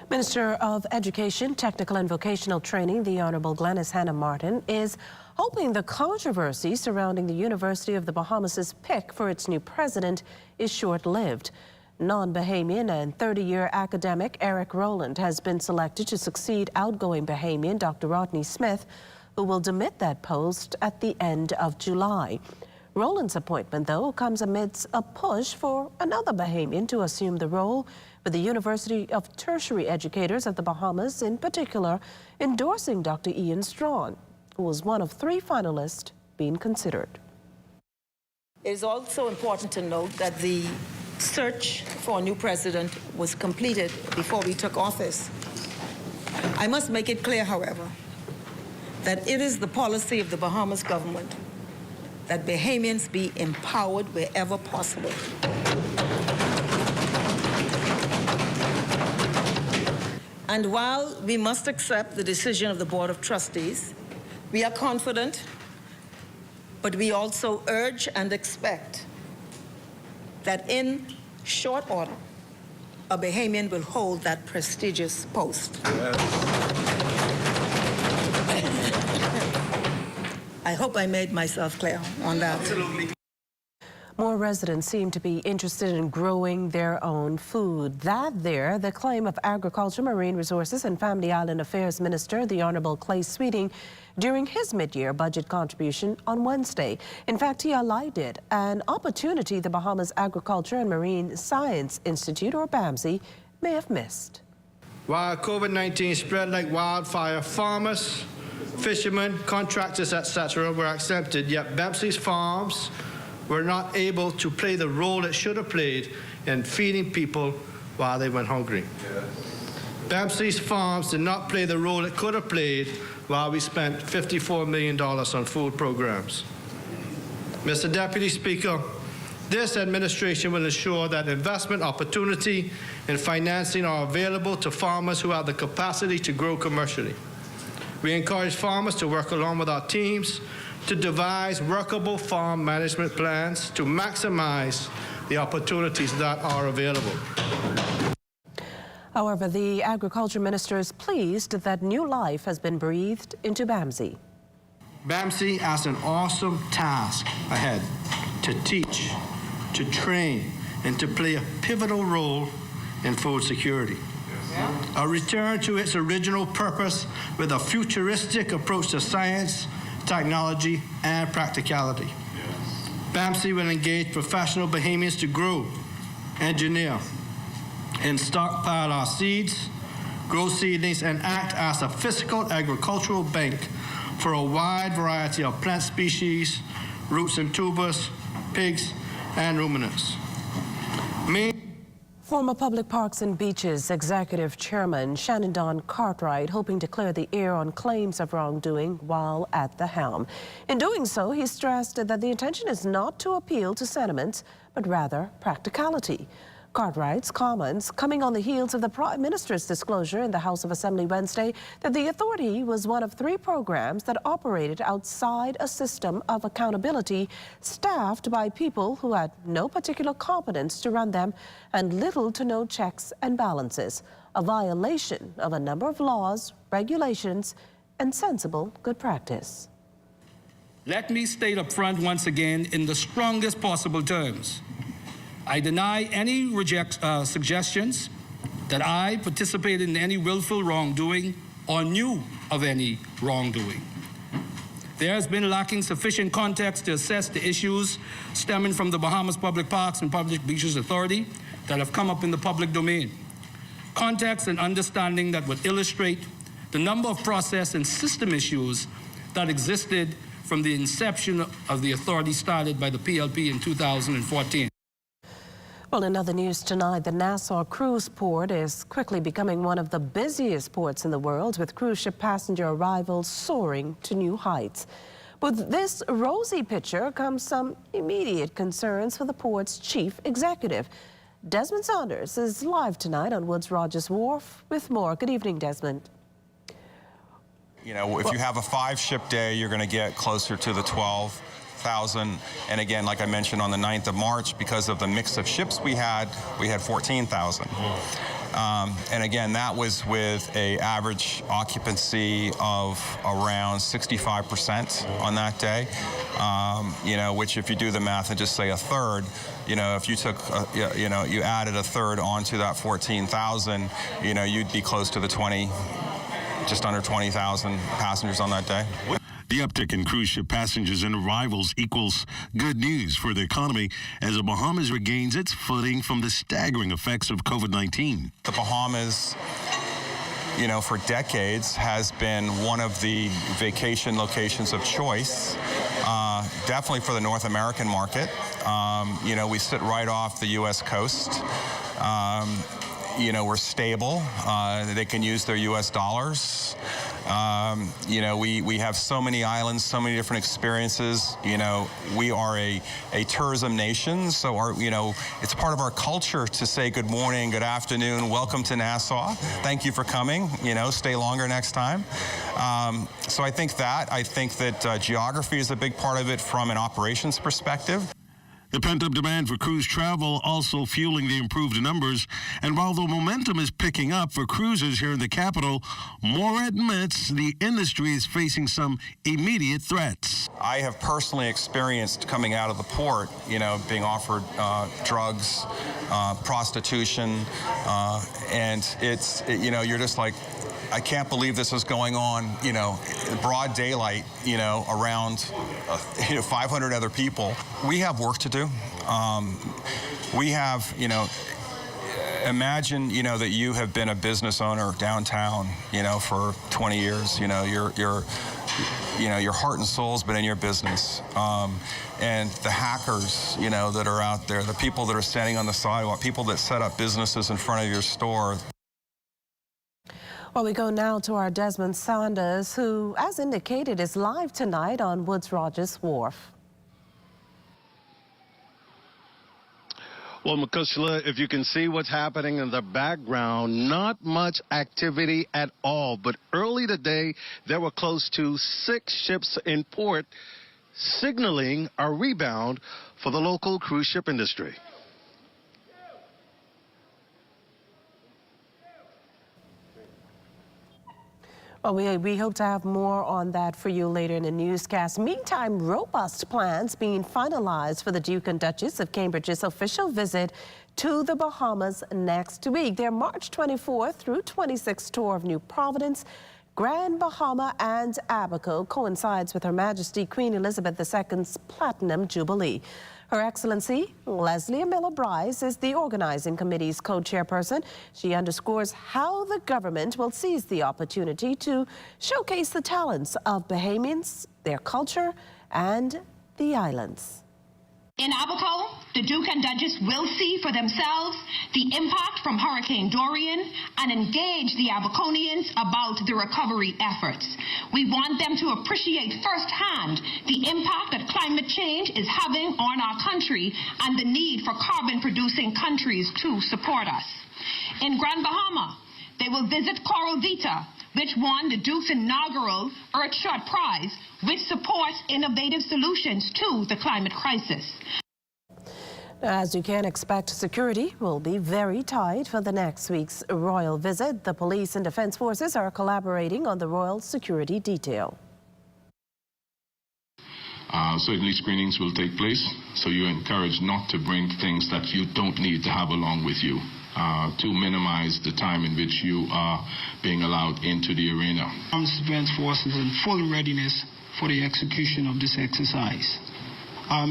Minister of Education, Technical and Vocational Training, the Honorable Glenys Hanna Martin, is hoping the controversy surrounding the University of the Bahamas' pick for its new president is short-lived. Non-Bahamian and 30-year academic Eric Rowland has been selected to succeed outgoing Bahamian Dr. Rodney Smith, who will demit that post at the end of July. Rowland's appointment, though, comes amidst a push for another Bahamian to assume the role, with the University of Tertiary Educators of the Bahamas, in particular, endorsing Dr. Ian Strawn, who was one of 3 finalists being considered. It is also important to note that the search for a new president was completed before we took office. I must make it clear, however, that it is the policy of the Bahamas government that Bahamians be empowered wherever possible. And while we must accept the decision of the Board of Trustees, we are confident, but we also urge and expect that in short order, a Bahamian will hold that prestigious post. I hope I made myself clear on that. Absolutely. More residents seem to be interested in growing their own food. The claim of Agriculture, Marine Resources and Family Island Affairs Minister, the Honorable Clay Sweeting, during his mid-year budget contribution on Wednesday. In fact, he highlighted an opportunity the Bahamas Agriculture and Marine Science Institute, or BAMSI, may have missed. While COVID-19 spread like wildfire, farmers, fishermen, contractors, etc. were accepted, yet BAMSI's farms were not able to play the role it should have played in feeding people while they went hungry. Yes. BAMSI's farms did not play the role it could have played while we spent $54 million on food programs. Mr. Deputy Speaker, this administration will ensure that investment opportunity and financing are available to farmers who have the capacity to grow commercially. We encourage farmers to work along with our teams to devise workable farm management plans to maximize the opportunities that are available. However, the Agriculture Minister is pleased that new life has been breathed into BAMSI. BAMSI has an awesome task ahead: to teach, to train, and to play a pivotal role in food security. A return to its original purpose with a futuristic approach to science, technology, and practicality. BAMSI will engage professional Bahamians to grow, engineer, and stockpile our seeds, grow seedlings, and act as a physical agricultural bank for a wide variety of plant species, roots and tubers, pigs, and ruminants. Former Public Parks and Beaches Executive Chairman Shannon Don Cartwright hoping to clear the air on claims of wrongdoing while at the helm. In doing so, he stressed that the intention is not to appeal to sentiments, but rather practicality. Cartwright's comments coming on the heels of the Prime Minister's disclosure in the House of Assembly Wednesday that the authority was one of 3 programs that operated outside a system of accountability, staffed by people who had no particular competence to run them and little to no checks and balances, a violation of a number of laws, regulations, and sensible good practice. Let me state up front once again in the strongest possible terms. I deny any suggestions that I participated in any willful wrongdoing or knew of any wrongdoing. There has been lacking sufficient context to assess the issues stemming from the Bahamas Public Parks and Public Beaches Authority that have come up in the public domain. Context and understanding that would illustrate the number of process and system issues that existed from the inception of the authority started by the PLP in 2014. Well, in other news tonight, the Nassau cruise port is quickly becoming one of the busiest ports in the world, with cruise ship passenger arrivals soaring to new heights. With this rosy picture comes some immediate concerns for the port's chief executive. Desmond Saunders is live tonight on Woods Rogers Wharf with more. Good evening, Desmond. You know, if you have a 5-ship day, you're going to get closer to the 12,000. And again, like I mentioned, on the 9th of March, because of the mix of ships we had 14,000. And again, that was with an average occupancy of around 65% on that day. You know, which if you do the math and just say a third, you know, if you took, you added a third onto that 14,000, you know, you'd be close to the just under 20,000 passengers on that day. The uptick in cruise ship passengers and arrivals equals good news for the economy as the Bahamas regains its footing from the staggering effects of COVID-19. The Bahamas, you know, for decades has been one of the vacation locations of choice, definitely for the North American market. You know, we sit right off the U.S. coast. You know, we're stable. They can use their U.S. dollars. You know, we have so many islands, so many different experiences. You know, we are a tourism nation, so you know, it's part of our culture to say good morning, good afternoon, welcome to Nassau. Thank you for coming. You know, stay longer next time. So I think that geography is a big part of it from an operations perspective. The pent-up demand for cruise travel also fueling the improved numbers. And while the momentum is picking up for cruisers here in the capital, Moore admits the industry is facing some immediate threats. I have personally experienced coming out of the port, you know, being offered drugs, prostitution, and you know, you're just like, I can't believe this is going on, you know, broad daylight, you know, around 500 other people. We have work to do. We have, you know, imagine, you know, that you have been a business owner downtown, you know, for 20 years. You know, your heart and soul's been in your business. And the hackers, you know, that are out there, the people that are standing on the sidewalk, people that set up businesses in front of your store. Well, we go now to our Desmond Saunders, who, as indicated, is live tonight on Woods Rogers Wharf. Well, Makushla, if you can see what's happening in the background, not much activity at all. But early today, there were close to 6 ships in port, signaling a rebound for the local cruise ship industry. Well, we hope to have more on that for you later in the newscast. Meantime, robust plans being finalized for the Duke and Duchess of Cambridge's official visit to the Bahamas next week. Their March 24th through 26th tour of New Providence, Grand Bahama, and Abaco coincides with Her Majesty Queen Elizabeth II's Platinum Jubilee. Her Excellency Leslie Miller Bryce is the organizing committee's co-chairperson. She underscores how the government will seize the opportunity to showcase the talents of Bahamians, their culture, and the islands. In Abaco, the Duke and Duchess will see for themselves the impact from Hurricane Dorian and engage the Abaconians about the recovery efforts. We want them to appreciate firsthand the impact that climate change is having on our country and the need for carbon-producing countries to support us. In Grand Bahama, they will visit Coral Vita, which won the Duke's inaugural Earthshot Prize, which supports innovative solutions to the climate crisis. As you can expect, security will be very tight for the next week's royal visit. The police and defense forces are collaborating on the royal security detail. Certainly screenings will take place, so you're encouraged not to bring things that you don't need to have along with you to minimize the time in which you are being allowed into the arena. Armed Defense Force is in full readiness for the execution of this exercise.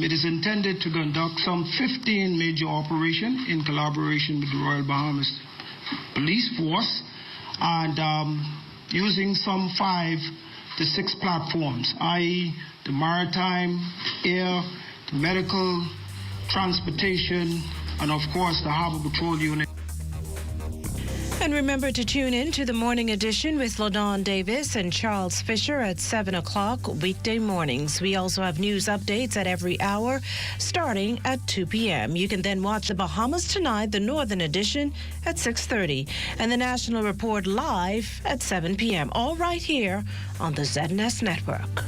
It is intended to conduct some 15 major operations in collaboration with the Royal Bahamas Police Force and using some 5 to 6 platforms, i.e. the maritime, air, the medical, transportation, and of course the Harbor Patrol Unit. And remember to tune in to the Morning Edition with LaDawn Davis and Charles Fisher at 7 o'clock weekday mornings. We also have news updates at every hour starting at 2 p.m. You can then watch the Bahamas Tonight, the Northern Edition, at 6:30 and the National Report live at 7 p.m. All right here on the ZNS Network.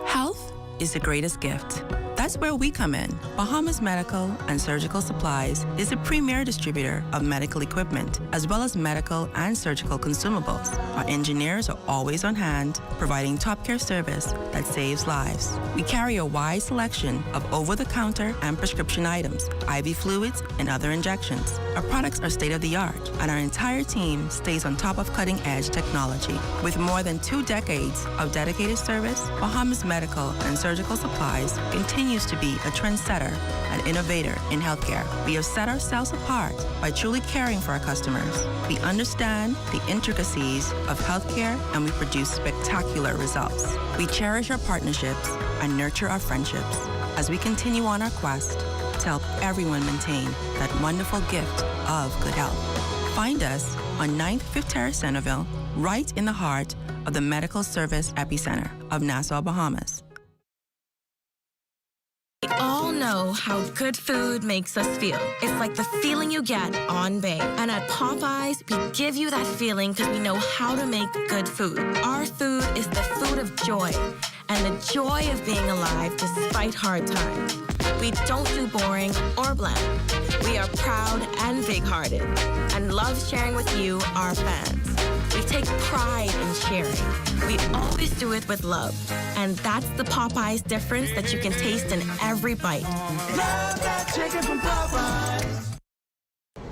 Health is the greatest gift. That's where we come in. Bahamas Medical and Surgical Supplies is a premier distributor of medical equipment, as well as medical and surgical consumables. Our engineers are always on hand, providing top care service that saves lives. We carry a wide selection of over-the-counter and prescription items, IV fluids, and other injections. Our products are state-of-the-art, and our entire team stays on top of cutting-edge technology. With more than 2 decades of dedicated service, Bahamas Medical and Surgical Supplies continues to be a trendsetter and innovator in healthcare. We have set ourselves apart by truly caring for our customers. We understand the intricacies of healthcare, and we produce spectacular results. We cherish our partnerships and nurture our friendships as we continue on our quest to help everyone maintain that wonderful gift of good health. Find us on 9th Fifth Terrace, Centerville, right in the heart of the medical service epicenter of Nassau, Bahamas. We all know how good food makes us feel. It's like the feeling you get on Bay. And at Popeyes, we give you that feeling because we know how to make good food. Our food is the food of joy and the joy of being alive despite hard times. We don't do boring or bland. We are proud and big-hearted and love sharing with you, our fans. We take pride in sharing. We always do it with love. And that's the Popeyes difference that you can taste in every bite. Love that chicken from Popeyes.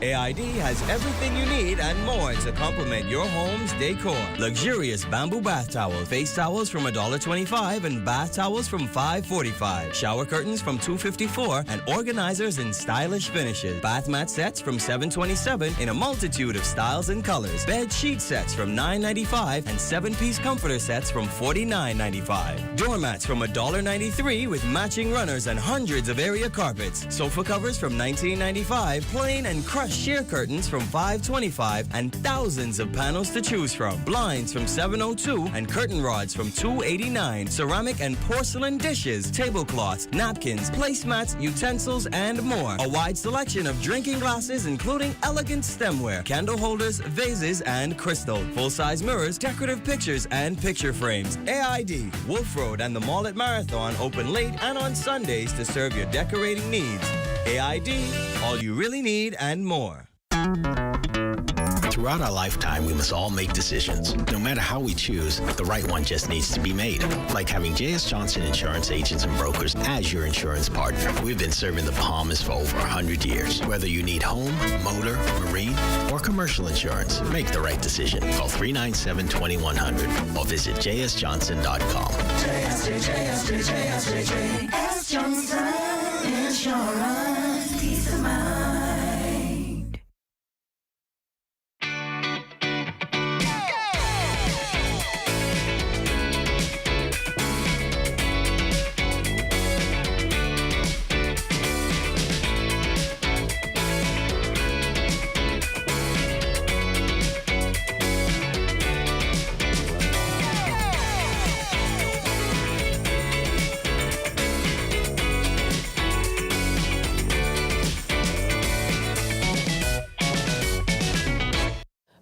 AID has everything you need and more to complement your home's decor. Luxurious bamboo bath towel, face towels from $1.25 and bath towels from $5.45. Shower curtains from $2.54 and organizers in stylish finishes. Bath mat sets from $7.27 in a multitude of styles and colors. Bed sheet sets from $9.95 and 7-piece comforter sets from $49.95. Doormats from $1.93 with matching runners and hundreds of area carpets. Sofa covers from $19.95, plain and crushed sheer curtains from $5.25 and thousands of panels to choose from. Blinds from $7.02 and curtain rods from $2.89. Ceramic and porcelain dishes, tablecloths, napkins, placemats, utensils, and more. A wide selection of drinking glasses, including elegant stemware, candle holders, vases, and crystal. Full-size mirrors, decorative pictures, and picture frames. AID, Wolf Road, and the Mall at Marathon open late and on Sundays to serve your decorating needs. AID, all you really need and more. Throughout our lifetime, we must all make decisions. No matter how we choose, the right one just needs to be made. Like having J.S. Johnson Insurance Agents and Brokers as your insurance partner. We've been serving the Bahamas for over 100 years. Whether you need home, motor, marine, or commercial insurance, make the right decision. Call 397-2100 or visit jsjohnson.com. JS Johnson Insurance, peace of mind.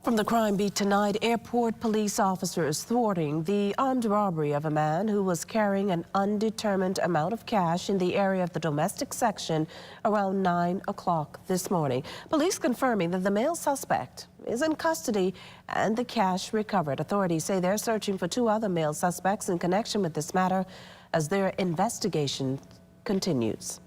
From the crime beat tonight, airport police officers thwarting the armed robbery of a man who was carrying an undetermined amount of cash in the area of the domestic section around 9 o'clock this morning. Police confirming that the male suspect is in custody and the cash recovered. Authorities say they're searching for 2 other male suspects in connection with this matter as their investigation continues.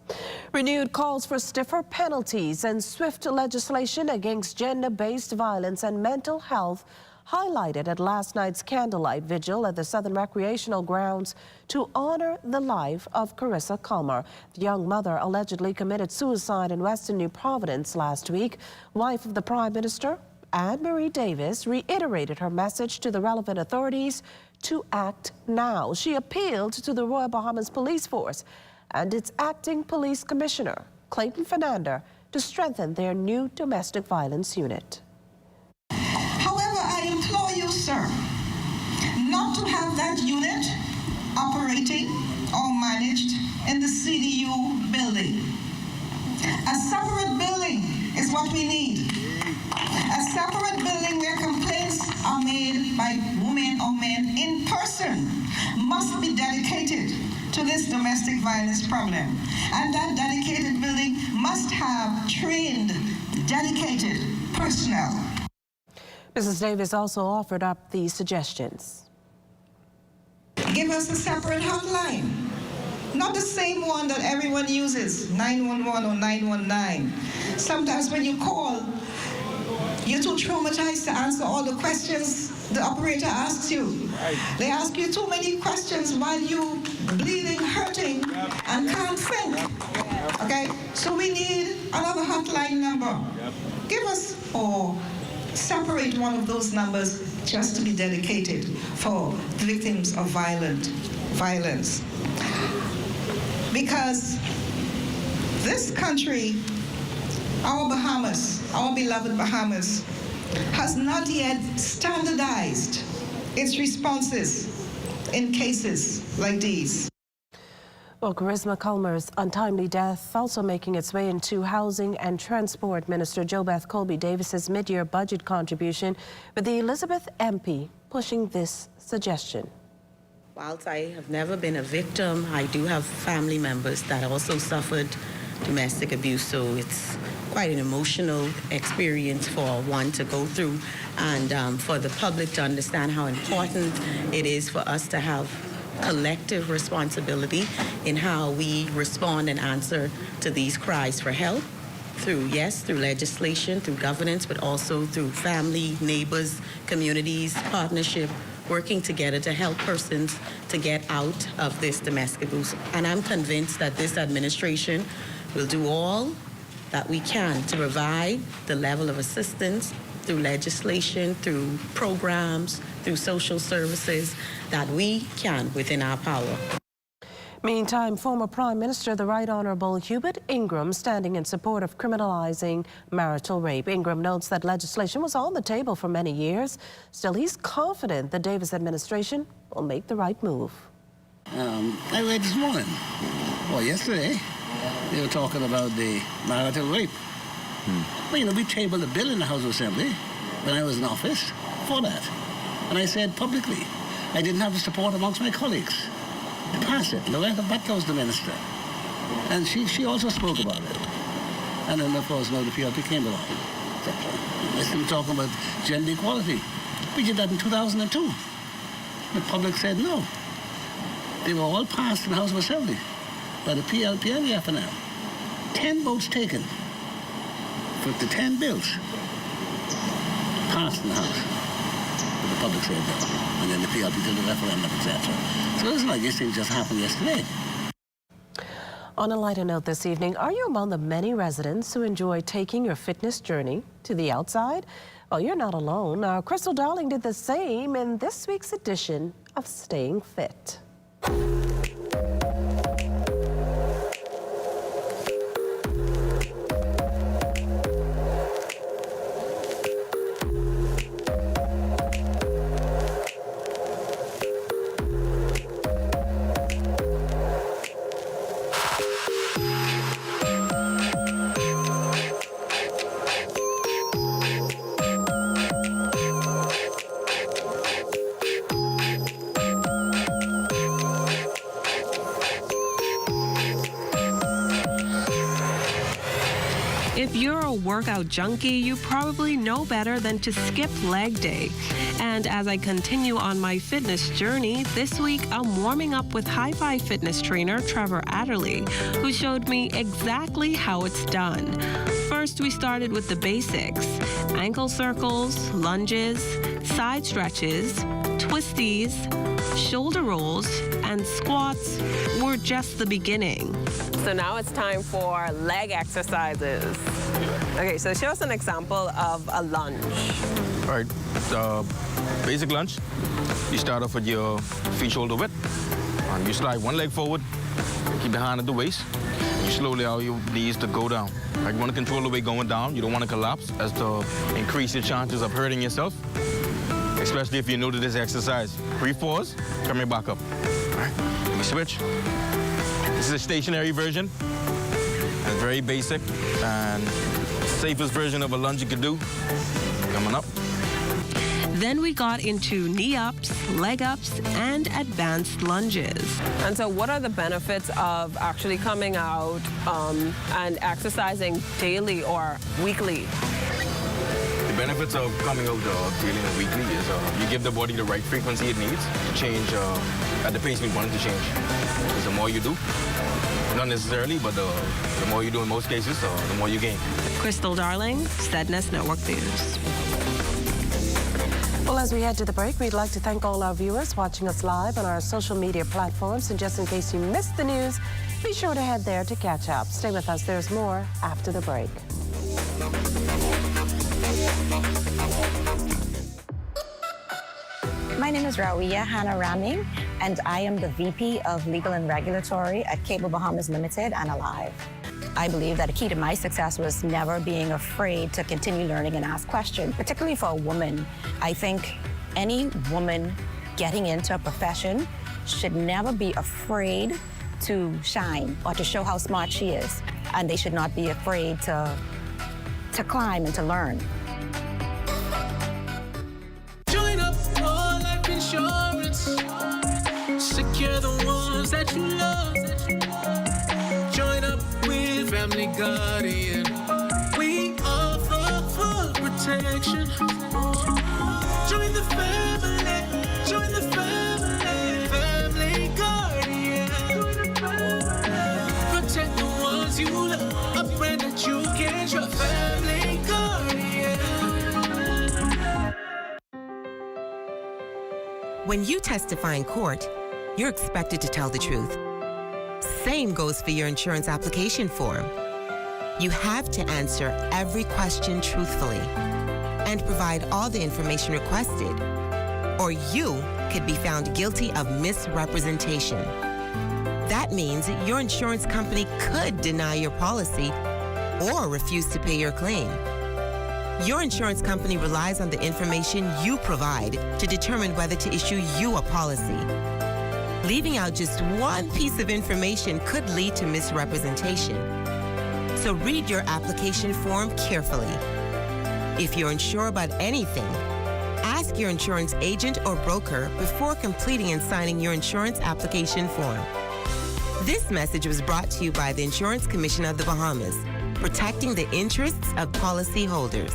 Renewed calls for stiffer penalties and swift legislation against gender-based violence and mental health highlighted at last night's candlelight vigil at the Southern Recreational Grounds to honor the life of Carissa Culmer. The young mother allegedly committed suicide in Western New Providence last week. Wife of the Prime Minister, Anne Marie Davis, reiterated her message to the relevant authorities to act now. She appealed to the Royal Bahamas Police Force and its acting police commissioner, Clayton Fernanda, to strengthen their new domestic violence unit. I implore you, sir, not to have that unit operating or managed in the CDU building. A separate building is what we need. A separate building where complaints are made by women or men in person must be dedicated to this domestic violence problem. And that dedicated building must have trained, dedicated personnel. Mrs. Davis also offered up these suggestions. Give us a separate hotline, not the same one that everyone uses, 911 or 919. Sometimes when you call, you're too traumatized to answer all the questions the operator asks you. They ask you too many questions while you're bleeding, hurting, and can't think. Okay, so we need another hotline number. Give us, or separate one of those numbers just to be dedicated for victims of violence. Because this country, our Bahamas, our beloved Bahamas, has not yet standardized its responses in cases like these. Well, Carissa Culmer's untimely death also making its way into Housing and Transport Minister JoBeth Colby Davis's mid-year budget contribution, with the Elizabeth MP pushing this suggestion. Whilst I have never been a victim, I do have family members that also suffered domestic abuse, so it's quite an emotional experience for one to go through, and for the public to understand how important it is for us to have collective responsibility in how we respond and answer to these cries for help through legislation, through governance, but also through family, neighbors, communities, partnership, working together to help persons to get out of this domestic abuse. And I'm convinced that this administration will do all that we can to provide the level of assistance through legislation, through programs, through social services that we can within our power. Meantime, former Prime Minister, the Right Honourable Hubert Ingraham, standing in support of criminalising marital rape. Ingraham notes that legislation was on the table for many years. Still, he's confident the Davis administration will make the right move. I read this morning, or yesterday, they were talking about the marital rape. Well, you know, we tabled a bill in the House of Assembly when I was in office for that. And I said publicly, I didn't have the support amongst my colleagues to pass it. Loretta Butler was the minister. And she also spoke about it. And then, of course, now the PLP came along. We're still talking about gender equality. We did that in 2002. The public said no. They were all passed in the House of Assembly by the PLP and the FNL. 10 votes taken for the 10 bills passed in the House. But the public said no. And then the PLP did the referendum, etc. So it's like these things just happened yesterday. On a lighter note this evening, are you among the many residents who enjoy taking your fitness journey to the outside? Well, you're not alone. Crystal Darling did the same in this week's edition of Staying Fit. If you're a workout junkie, you probably know better than to skip leg day. And as I continue on my fitness journey, this week I'm warming up with Hi-Fi fitness trainer Trevor Adderley, who showed me exactly how it's done. First, we started with the basics: ankle circles, lunges, side stretches, twisties, shoulder rolls, and squats were just the beginning. So now it's time for leg exercises. Okay, so show us an example of a lunge. All right, basic lunge. You start off with your feet shoulder width. You slide one leg forward, keep the hand at the waist. You slowly allow your knees to go down. Right, you want to control the weight going down. You don't want to collapse as to increase your chances of hurting yourself, especially if you're new to this exercise. Brief pause, coming back up. All right, let me switch. This is a stationary version. It's very basic and safest version of a lunge you could do. Coming up. Then we got into knee ups, leg ups, and advanced lunges. And so what are the benefits of actually coming out and exercising daily or weekly? The benefits of coming out daily and weekly is you give the body the right frequency it needs to change at the pace we want it to change. Because the more you do, not necessarily, but the more you do in most cases, the more you gain. Crystal Darling, Sedness Network News. Well, as we head to the break, we'd like to thank all our viewers watching us live on our social media platforms. And just in case you missed the news, be sure to head there to catch up. Stay with us. There's more after the break. My name is Rawia Hannah Rami, and I am the VP of Legal and Regulatory at Cable Bahamas Limited and Alive. I believe that a key to my success was never being afraid to continue learning and ask questions, particularly for a woman. I think any woman getting into a profession should never be afraid to shine or to show how smart she is. And they should not be afraid to climb and to learn. Join up for life insurance. Secure the ones that you love. Join up with Family Guardian. We offer full protection. Join the family. Join the family. Family Guardian. Protect the ones you love. A friend that you can trust. Family Guardian. When you testify in court, you're expected to tell the truth. Same goes for your insurance application form. You have to answer every question truthfully and provide all the information requested, or you could be found guilty of misrepresentation. That means your insurance company could deny your policy or refuse to pay your claim. Your insurance company relies on the information you provide to determine whether to issue you a policy. Leaving out just one piece of information could lead to misrepresentation. So read your application form carefully. If you're unsure about anything, ask your insurance agent or broker before completing and signing your insurance application form. This message was brought to you by the Insurance Commission of the Bahamas, protecting the interests of policyholders.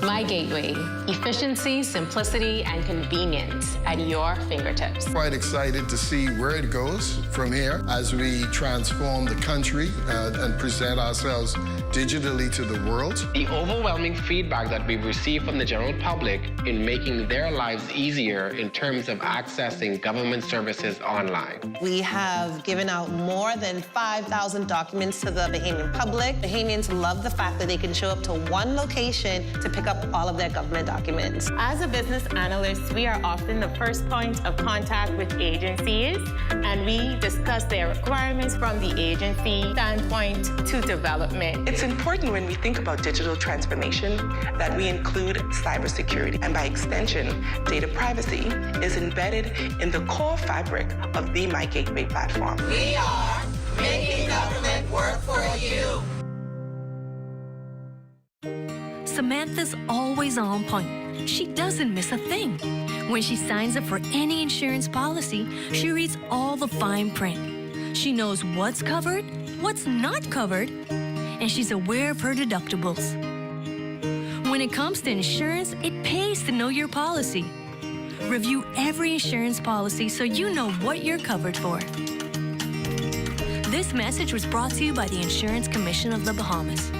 My Gateway, efficiency, simplicity, and convenience at your fingertips. Quite excited to see where it goes from here as we transform the country and present ourselves digitally to the world. The overwhelming feedback that we've received from the general public in making their lives easier in terms of accessing government services online. We have given out more than 5,000 documents to the Bahamian public. Bahamians love the fact that they can show up to one location to pick up all of their government documents. As a business analyst, we are often the first point of contact with agencies, and we discuss their requirements from the agency standpoint to development. It's important when we think about digital transformation that we include cybersecurity, and by extension, data privacy is embedded in the core fabric of the My Gateway platform. We are making government work for you. Samantha's always on point. She doesn't miss a thing. When she signs up for any insurance policy, she reads all the fine print. She knows what's covered what's not covered, and she's aware of her deductibles. When it comes to insurance, it pays to know your policy. Review every insurance policy so you know what you're covered for. This message was brought to you by the Insurance Commission of the Bahamas.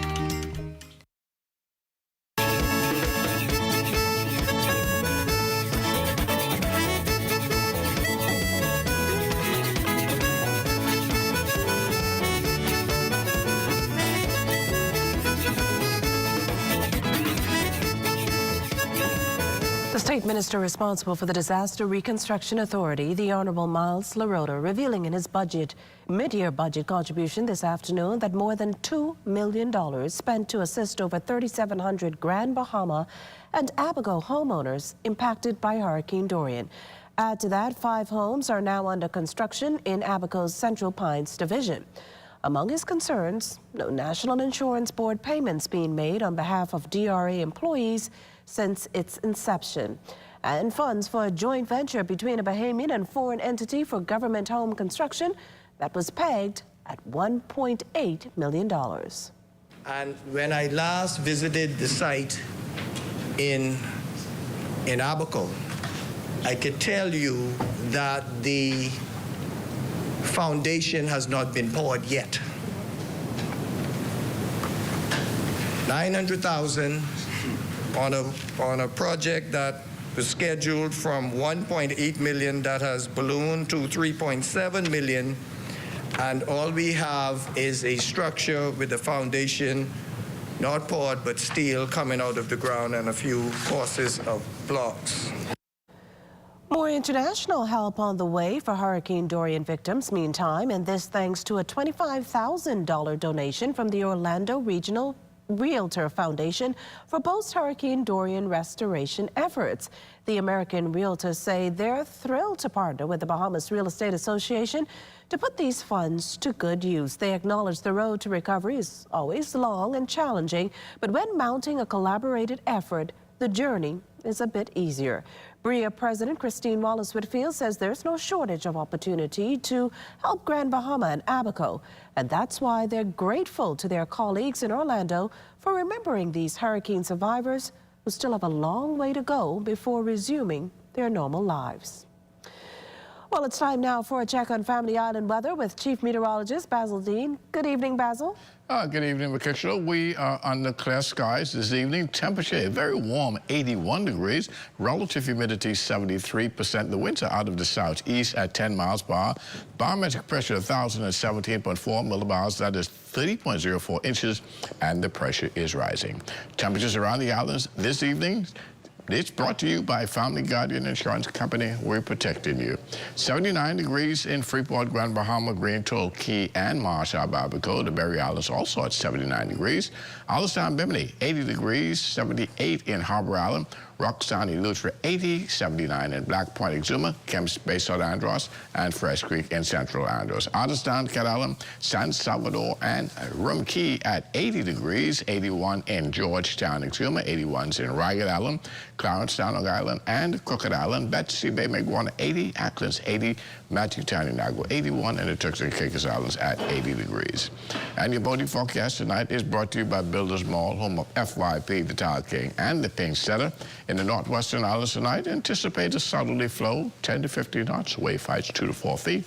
The State Minister responsible for the Disaster Reconstruction Authority, the Honorable Miles LaRota, revealing in his mid-year budget contribution this afternoon that more than $2 million spent to assist over 3,700 Grand Bahama and Abaco homeowners impacted by Hurricane Dorian. Add to that, 5 homes are now under construction in Abaco's Central Pines Division. Among his concerns, no National Insurance Board payments being made on behalf of DRA employees since its inception, and funds for a joint venture between a Bahamian and foreign entity for government home construction that was pegged at $1.8 million. And when I last visited the site in Abaco, I could tell you that the foundation has not been poured yet. $900,000 on a project that was scheduled from $1.8 million that has ballooned to $3.7 million, and all we have is a structure with the foundation not poured but steel coming out of the ground and a few courses of blocks. More international help on the way for Hurricane Dorian victims meantime, and this thanks to a $25,000 donation from the Orlando Regional Realtor Foundation for post-Hurricane Dorian restoration efforts. The American Realtors say they're thrilled to partner with the Bahamas Real Estate Association to put these funds to good use. They acknowledge the road to recovery is always long and challenging, but when mounting a collaborated effort, the journey is a bit easier. BREA President Christine Wallace-Whitfield says there's no shortage of opportunity to help Grand Bahama and Abaco, and that's why they're grateful to their colleagues in Orlando for remembering these hurricane survivors who still have a long way to go before resuming their normal lives. Well, it's time now for a check on Family Island weather with Chief Meteorologist Basil Dean. Good evening, Basil. Good evening, Makisha. We are under clear skies this evening. Temperature very warm, 81 degrees. Relative humidity, 73%. The winds are out of the southeast at 10 miles per hour. Barometric pressure, 1,017.4 millibars. That is 30.04 inches, and the pressure is rising. Temperatures around the islands this evening. It's brought to you by Family Guardian Insurance Company. We're protecting you. 79 degrees in Freeport, Grand Bahama, Green Atoll, Key, and Marshall, Abaco. The Berry Islands also at 79 degrees. Allenstown, Bimini, 80 degrees, 78 in Harbor Island. Rockstown, Eleuthera, 80, 79 in Black Point, Exuma, Kemps, Bayside, Andros, and Fresh Creek in Central Andros. Otterstown, Cat Island, San Salvador, and Rum Key at 80 degrees, 81 in Georgetown, Exuma, 81s in Ragged Island, Clarence, Long Island, and Crooked Island, Betsy Bay, Maguana, 80, Acklands, 80, Matthew Town, Inagua, 81, and the Turks and Caicos Islands at 80 degrees. And your boating forecast tonight is brought to you by Builders Mall, home of FYP, the Tile King, and the Pink Setter. In the northwestern islands tonight, anticipate a southerly flow, 10 to 15 knots, wave heights 2 to 4 feet.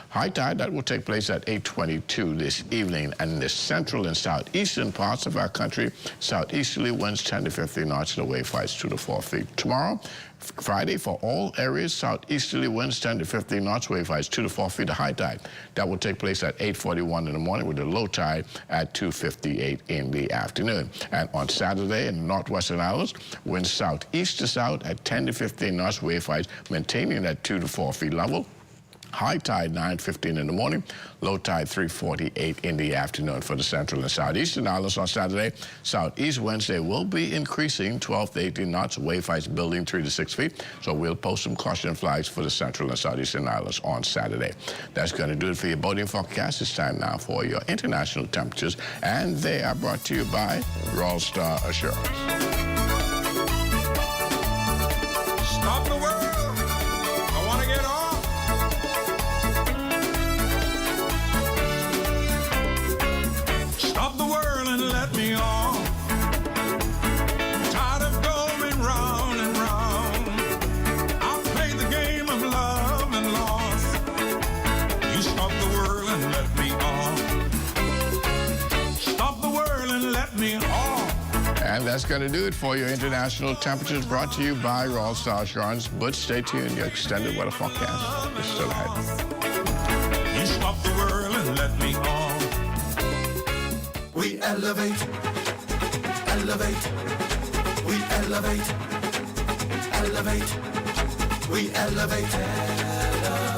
High tide, that will take place at 8:22 this evening. And in the central and southeastern parts of our country, southeasterly winds 10 to 15 knots, the wave heights 2 to 4 feet. Tomorrow, Friday, for all areas, southeasterly winds 10 to 15 knots, wave heights 2 to 4 feet, a high tide. That will take place at 8:41 in the morning with a low tide at 2:58 in the afternoon. And on Saturday in the northwestern islands, winds southeast to south at 10 to 15 knots, wave heights maintaining at 2 to 4 feet level. High tide 9:15 in the morning, low tide 3:48 in the afternoon for the central and southeastern islands on Saturday. Southeast winds, they will be increasing 12 to 18 knots, wave heights building 3 to 6 feet. So we'll post some caution flags for the central and southeastern islands on Saturday. That's going to do it for your boating forecast. It's time now for your international temperatures, and they are brought to you by Royal Star Assurance. Stop the world! I want to get off! And that's going to do it for your international temperatures brought to you by Royal Star Assurance. But stay tuned, your extended weather forecast is still ahead. You stop the world and let me on. We elevate, elevate, we elevate, elevate, we elevate,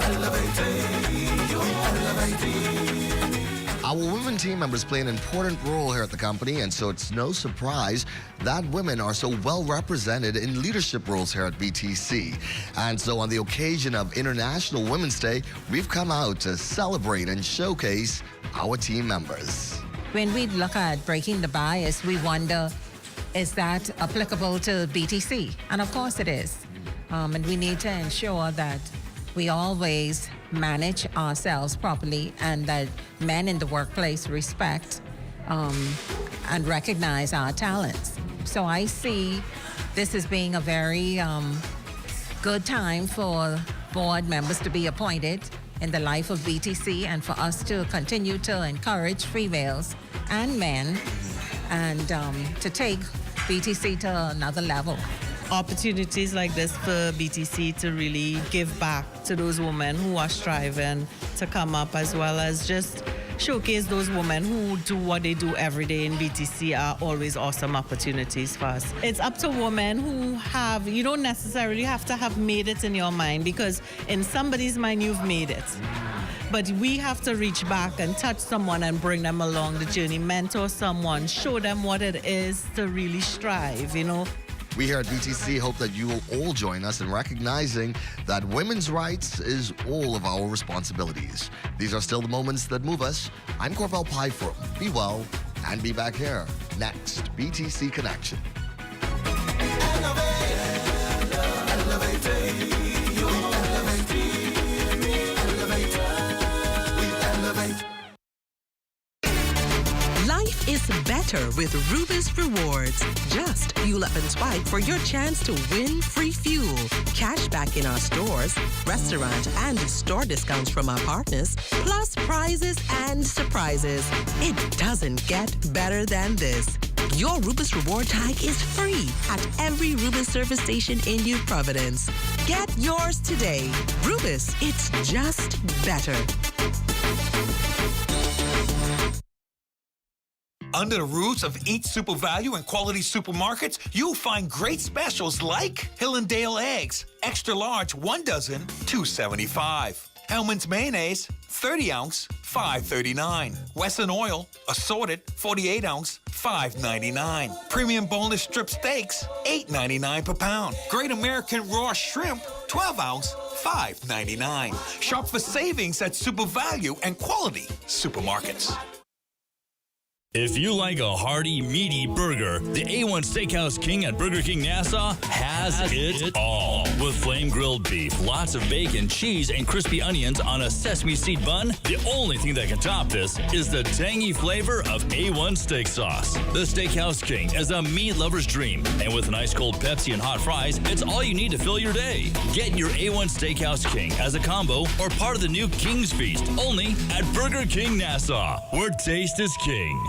elevate, we elevate. Our women team members play an important role here at the company, and so it's no surprise that women are so well represented in leadership roles here at BTC. And so on the occasion of International Women's Day, we've come out to celebrate and showcase our team members. When we look at breaking the bias, we wonder, is that applicable to BTC? And of course it is. And we need to ensure that we always manage ourselves properly and that men in the workplace respect and recognize our talents. So I see this as being a very good time for board members to be appointed in the life of BTC and for us to continue to encourage females and men and to take BTC to another level. Opportunities like this for BTC to really give back to those women who are striving to come up, as well as just showcase those women who do what they do every day in BTC are always awesome opportunities for us. It's up to women who have, you don't necessarily have to have made it in your mind, because in somebody's mind you've made it. But we have to reach back and touch someone and bring them along the journey, mentor someone, show them what it is to really strive, you know. We here at BTC hope that you will all join us in recognizing that women's rights is all of our responsibilities. These are still the moments that move us. I'm Corval Pyford. Be well and be back here. Next, BTC Connection. Life is better with Rubis Rewards. Just fuel up and swipe for your chance to win free fuel, cash back in our stores, restaurant and store discounts from our partners, plus prizes and surprises. It doesn't get better than this. Your Rubis Reward tag is free at every Rubis service station in New Providence. Get yours today. Rubis, it's just better. Under the roofs of each Super Value and Quality Supermarkets, you'll find great specials like Hillendale eggs, extra large 1 dozen, $2.75. Hellman's mayonnaise, 30 ounce, $5.39. Wesson oil, assorted, 48 ounce, $5.99. Premium boneless strip steaks, $8.99 per pound. Great American raw shrimp, 12 ounce, $5.99. Shop for savings at Super Value and Quality Supermarkets. If you like a hearty, meaty burger, the A1 Steakhouse King at Burger King Nassau has it all. With flame-grilled beef, lots of bacon, cheese, and crispy onions on a sesame seed bun, the only thing that can top this is the tangy flavor of A1 steak sauce. The Steakhouse King is a meat lover's dream, and with an ice-cold Pepsi and hot fries, it's all you need to fill your day. Get your A1 Steakhouse King as a combo or part of the new King's Feast, only at Burger King Nassau, where taste is king.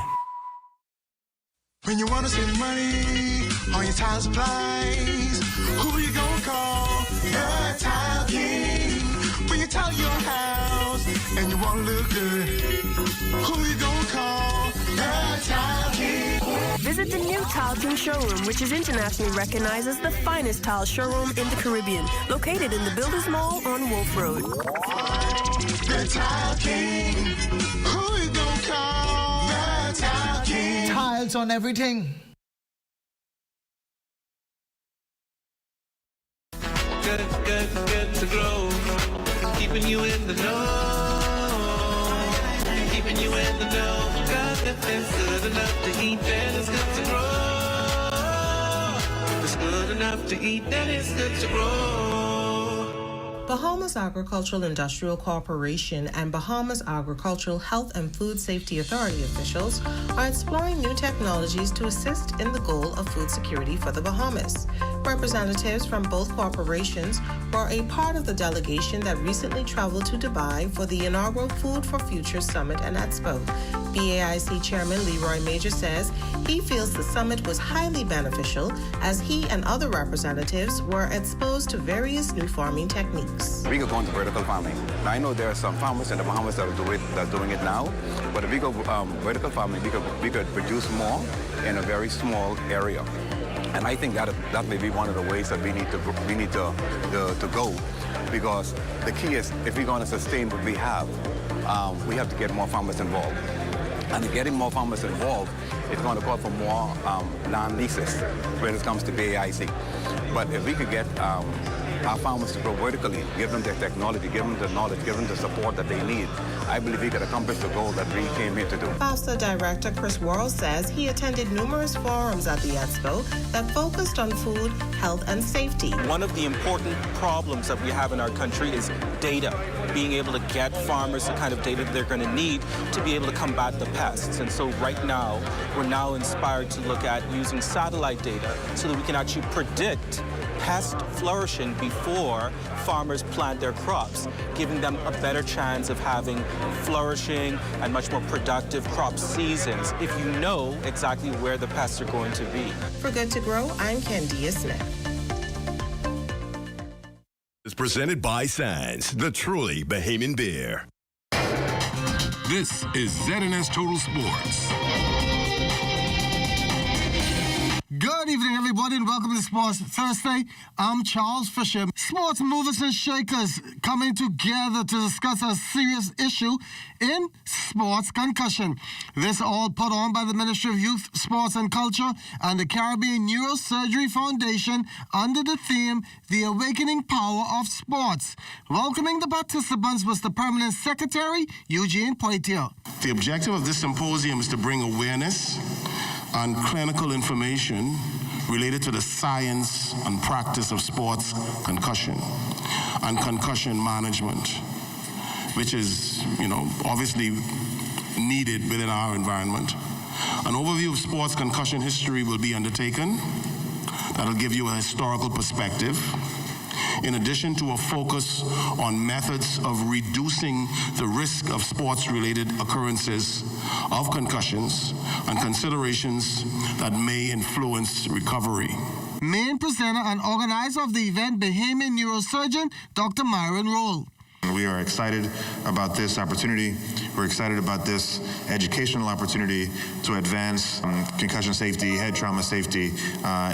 When you wanna save money on your tile supplies, who you gonna call? The Tile King. When you tile your house and you wanna look good, who you gonna call? The Tile King. Visit the new Tile King showroom, which is internationally recognized as the finest tile showroom in the Caribbean, located in the Builders Mall on Wolf Road. The Tile King. Who you gonna call? The Tile King. Tiles on everything. Good to grow. Keeping you in the know. Keeping you in the know. God, if it's good enough to eat, then it's good to grow. If it's good enough to eat, then it's good to grow. Bahamas Agricultural Industrial Corporation and Bahamas Agricultural Health and Food Safety Authority officials are exploring new technologies to assist in the goal of food security for the Bahamas. Representatives from both corporations were a part of the delegation that recently traveled to Dubai for the inaugural Food for Future Summit and Expo. BAIC Chairman Leroy Major says he feels the summit was highly beneficial as he and other representatives were exposed to various new farming techniques. We could go into vertical farming. Now, I know there are some farmers in the Bahamas that are doing it now, but if we go vertical farming, we could produce more in a very small area. And I think that may be one of the ways that we need to go, because the key is if we're going to sustain what we have to get more farmers involved. And getting more farmers involved is going to call for more land leases when it comes to BAIC. But if we could get our farmers to grow vertically, give them their technology, give them the knowledge, give them the support that they need, I believe we could accomplish the goal that we came here to do. FAFSA Director Chris Worrell says he attended numerous forums at the Expo that focused on food, health, and safety. One of the important problems that we have in our country is data, being able to get farmers the kind of data that they're going to need to be able to combat the pests. And so right now, we're now inspired to look at using satellite data so that we can actually predict pest flourishing before farmers plant their crops, giving them a better chance of having flourishing and much more productive crop seasons if you know exactly where the pests are going to be. For Good to Grow, I'm Candia Smith. It's presented by Sands, the truly Bahamian beer. This is ZNS Total Sports. Good evening, everybody, and welcome to Sports Thursday. I'm Charles Fisher. Sports movers and shakers coming together to discuss a serious issue in sports: concussion. This all put on by the Ministry of Youth, Sports and Culture and the Caribbean Neurosurgery Foundation under the theme, The Awakening Power of Sports. Welcoming the participants was the Permanent Secretary, Eugene Poitier. The objective of this symposium is to bring awareness on clinical information related to the science and practice of sports concussion and concussion management, which is, obviously needed within our environment. An overview of sports concussion history will be undertaken. That'll give you a historical perspective, in addition to a focus on methods of reducing the risk of sports-related occurrences of concussions and considerations that may influence recovery. Main presenter and organizer of the event, Bahamian neurosurgeon, Dr. Myron Roll. We are excited about this opportunity. We're excited about this educational opportunity to advance concussion safety, head trauma safety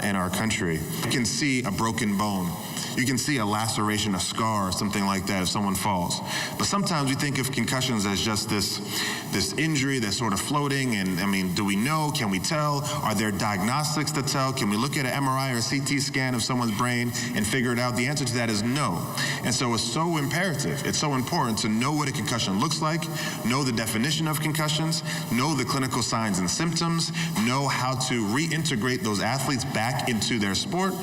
in our country. You can see a broken bone. You can see a laceration, a scar, or something like that if someone falls. But sometimes we think of concussions as just this injury that's sort of floating. And do we know? Can we tell? Are there diagnostics to tell? Can we look at an MRI or a CT scan of someone's brain and figure it out? The answer to that is no. And so it's so imperative, it's so important to know what a concussion looks like, know the definition of concussions, know the clinical signs and symptoms, know how to reintegrate those athletes back into their sport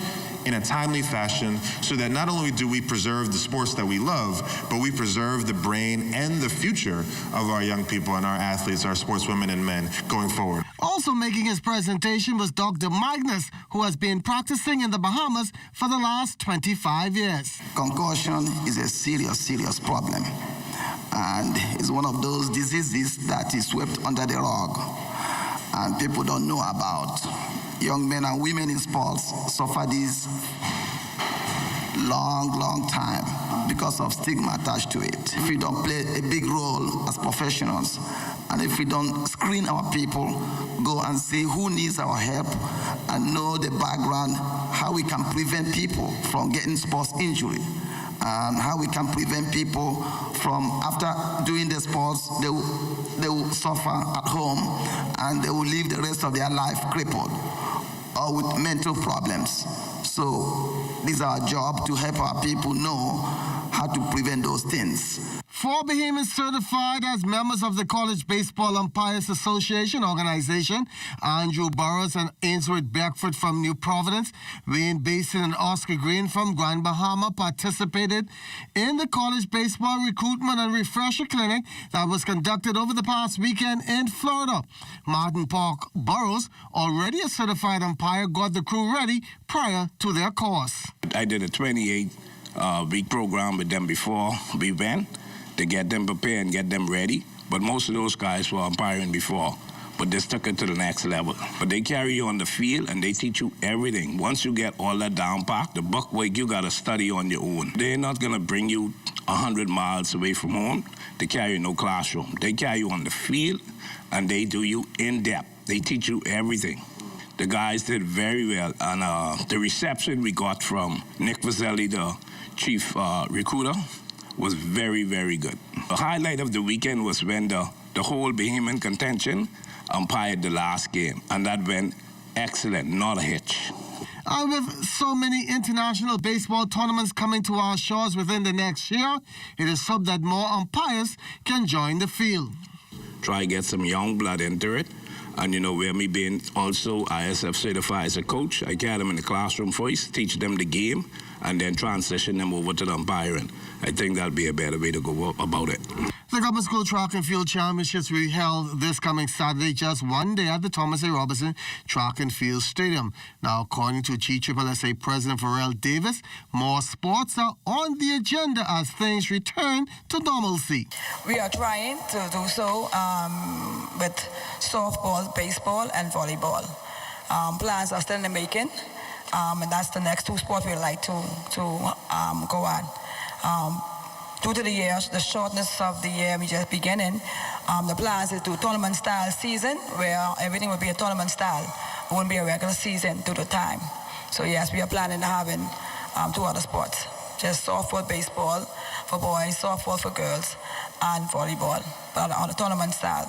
in a timely fashion, so that not only do we preserve the sports that we love, but we preserve the brain and the future of our young people and our athletes, our sportswomen and men going forward. Also making his presentation was Dr. Magnus, who has been practicing in the Bahamas for the last 25 years. Concussion is a serious, serious problem. And it's one of those diseases that is swept under the rug and people don't know about. Young men and women in sports suffer this long time because of stigma attached to it. If we don't play a big role as professionals, and if we don't screen our people, go and see who needs our help, and know the background, how we can prevent people from getting sports injury, and how we can prevent people from, after doing the sports, they will suffer at home, and they will live the rest of their life crippled or with mental problems. So this is our job, to help our people know how to prevent those things. 4 Bahamians certified as members of the College Baseball Umpires Association organization. Andrew Burrows and Ainsworth Beckford from New Providence, Wayne Basin and Oscar Green from Grand Bahama participated in the College Baseball Recruitment and Refresher Clinic that was conducted over the past weekend in Florida. Martin Park Burrows, already a certified umpire, got the crew ready prior to their course. I did a 28-week program with them before we went to get them prepared and get them ready. But most of those guys were umpiring before, but they took it to the next level. But they carry you on the field and they teach you everything. Once you get all that down packed, the buck work you got to study on your own. They're not going to bring you 100 miles away from home to carry no classroom. They carry you on the field and they do you in depth. They teach you everything. The guys did very well, and the reception we got from Nick Vazelli, the chief recruiter, was very, very good. The highlight of the weekend was when the whole Bahamian contention umpired the last game, and that went excellent, not a hitch. With so many international baseball tournaments coming to our shores within the next year, it is hoped that more umpires can join the field. Try to get some young blood into it. And, you know, where me being also ISF certified as a coach, I get them in the classroom first, teach them the game, and then transition them over to the umpiring. I think that'll be a better way to go about it. The Government School Track and Field Championships will be held this coming Saturday, just one day at the Thomas A. Robinson Track and Field Stadium. Now, according to GSSSA President Pharrell Davis, more sports are on the agenda as things return to normalcy. We are trying to do so with softball, baseball, and volleyball. Plans are still in the making, and that's the next 2 sports we'd like to go on. Due to the shortness of the year we just beginning, the plans is to tournament-style season, where everything will be a tournament style. It won't be a regular season due to time. So yes, we are planning to having 2 other sports, just softball, baseball for boys, softball for girls, and volleyball, but on a tournament style.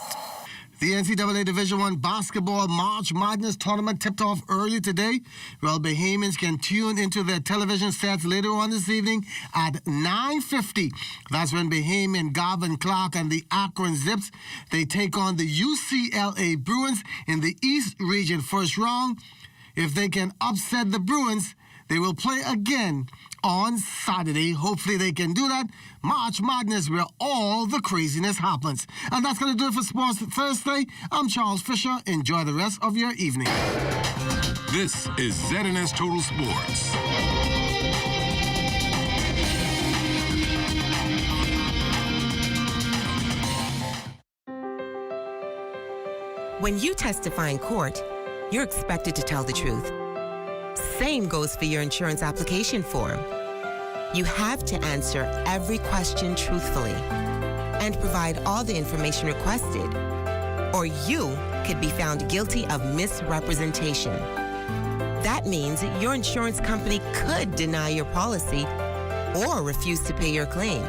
The NCAA Division I Basketball March Madness Tournament tipped off early today. Well, Bahamians can tune into their television sets later on this evening at 9:50. That's when Bahamian Garvin Clark and the Akron Zips, they take on the UCLA Bruins in the East Region first round. If they can upset the Bruins, they will play again on Saturday. Hopefully they can do that. March Madness, where all the craziness happens. And that's going to do it for Sports Thursday. I'm Charles Fisher. Enjoy the rest of your evening. This is ZNS Total Sports. When you testify in court, you're expected to tell the truth. Same goes for your insurance application form. You have to answer every question truthfully and provide all the information requested, or you could be found guilty of misrepresentation. That means your insurance company could deny your policy or refuse to pay your claim.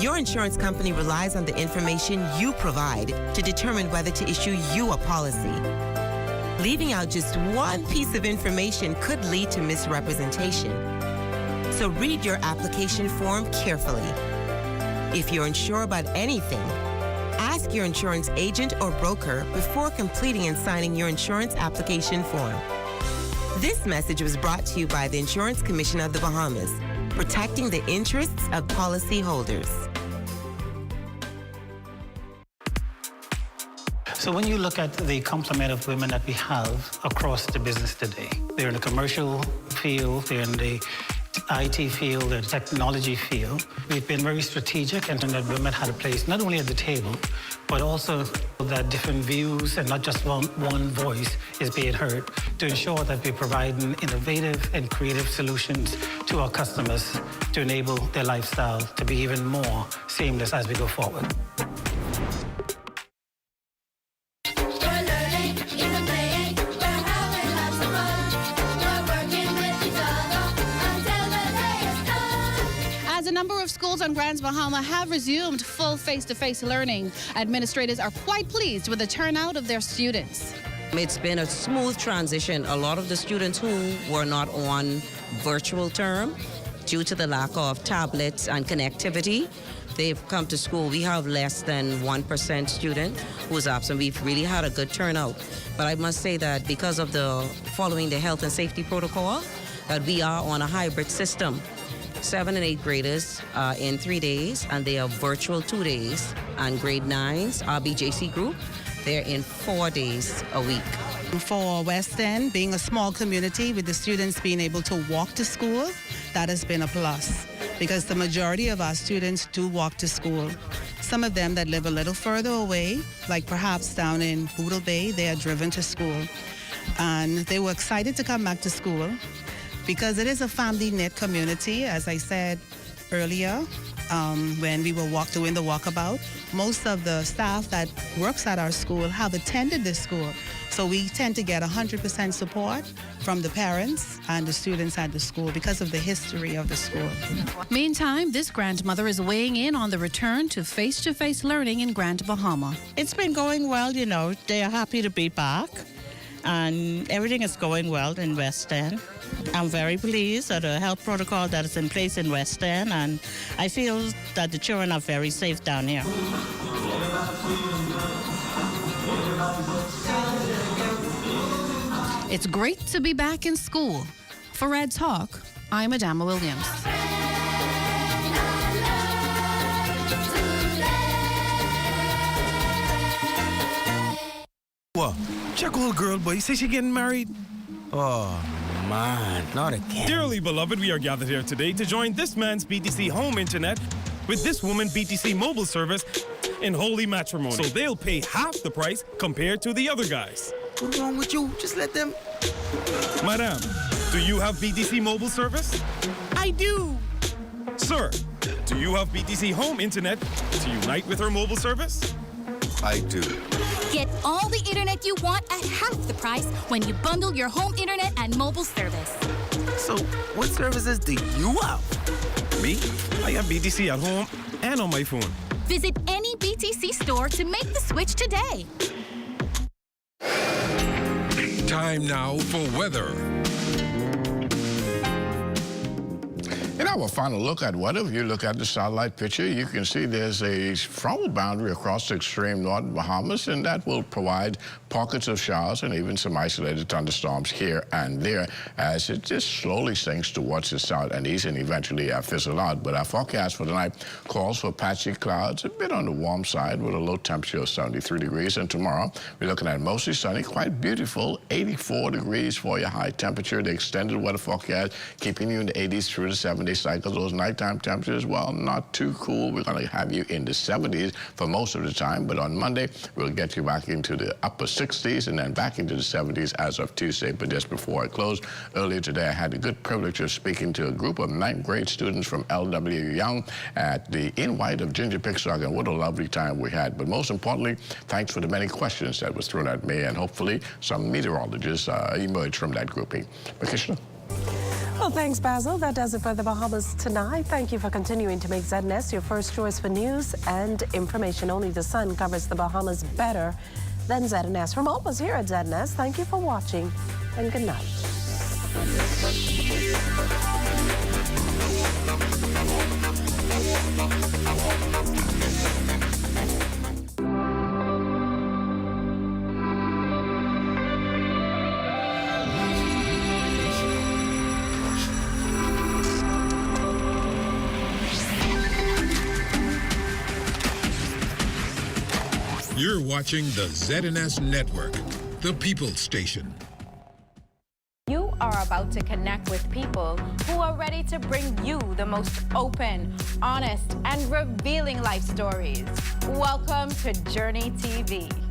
Your insurance company relies on the information you provide to determine whether to issue you a policy. Leaving out just one piece of information could lead to misrepresentation. So read your application form carefully. If you're unsure about anything, ask your insurance agent or broker before completing and signing your insurance application form. This message was brought to you by the Insurance Commission of the Bahamas, protecting the interests of policyholders. So when you look at the complement of women that we have across the business today, they're in the commercial field, they're in the IT field, the technology field. We've been very strategic and that women had a place not only at the table, but also that different views and not just one voice is being heard to ensure that we're providing innovative and creative solutions to our customers to enable their lifestyle to be even more seamless as we go forward. A number of schools on Grand Bahama have resumed full face-to-face learning. Administrators are quite pleased with the turnout of their students. It's been a smooth transition. A lot of the students who were not on virtual term due to the lack of tablets and connectivity they've come to school. We have less than 1% student who's absent. We've really had a good turnout. But I must say that because of the following the health and safety protocol, that we are on a hybrid system. 7th and 8th graders in 3 days, and they are virtual 2 days. And grade 9s, RBJC group, they're in 4 days a week. For West End, being a small community with the students being able to walk to school, that has been a plus because the majority of our students do walk to school. Some of them that live a little further away, like perhaps down in Boodle Bay, they are driven to school. And they were excited to come back to school because it is a family-knit community, as I said earlier. When we were doing the walkabout, most of the staff that works at our school have attended this school. So we tend to get 100% support from the parents and the students at the school because of the history of the school. Meantime, this grandmother is weighing in on the return to face-to-face learning in Grand Bahama. It's been going well, you know. They are happy to be back. And everything is going well in West End. I'm very pleased at the health protocol that is in place in West End, and I feel that the children are very safe down here. It's great to be back in school. For Red Talk, I'm Adama Williams. What? Check old girl, boy. You say she getting married? Oh, man, not again. Dearly beloved, we are gathered here today to join this man's BTC home internet with this woman BTC mobile service in holy matrimony. So they'll pay half the price compared to the other guys. What's wrong with you? Just let them... Madam, do you have BTC mobile service? I do. Sir, do you have BTC home internet to unite with her mobile service? I do. Get all the internet you want at half the price when you bundle your home internet and mobile service. So, what services do you have? Me? I have BTC at home and on my phone. Visit any BTC store to make the switch today. Time now for weather. In our final look at weather, if you look at the satellite picture, you can see there's a frontal boundary across the extreme northern Bahamas, and that will provide pockets of showers and even some isolated thunderstorms here and there as it just slowly sinks towards the south and east and eventually fizzle out. But our forecast for tonight calls for patchy clouds, a bit on the warm side with a low temperature of 73 degrees. And tomorrow, we're looking at mostly sunny, quite beautiful, 84 degrees for your high temperature. The extended weather forecast keeping you in the 80s through the 70s cycles. Those nighttime temperatures, well, not too cool. We're going to have you in the 70s for most of the time, but on Monday, we'll get you back into the upper 60s and then back into the 70s as of Tuesday. But just before I close, earlier today, I had the good privilege of speaking to a group of 9th grade students from L.W. Young at the In White of Ginger Pickstock, and what a lovely time we had. But most importantly, thanks for the many questions that was thrown at me, and hopefully some meteorologists emerged from that grouping. Makishna? Well, thanks, Basil. That does it for the Bahamas tonight. Thank you for continuing to make ZNS your first choice for news and information. Only the sun covers the Bahamas better than ZNS. From all of us here at ZNS, thank you for watching and good night. You're watching the ZNS Network, the People's Station. You are about to connect with people who are ready to bring you the most open, honest, and revealing life stories. Welcome to Journey TV.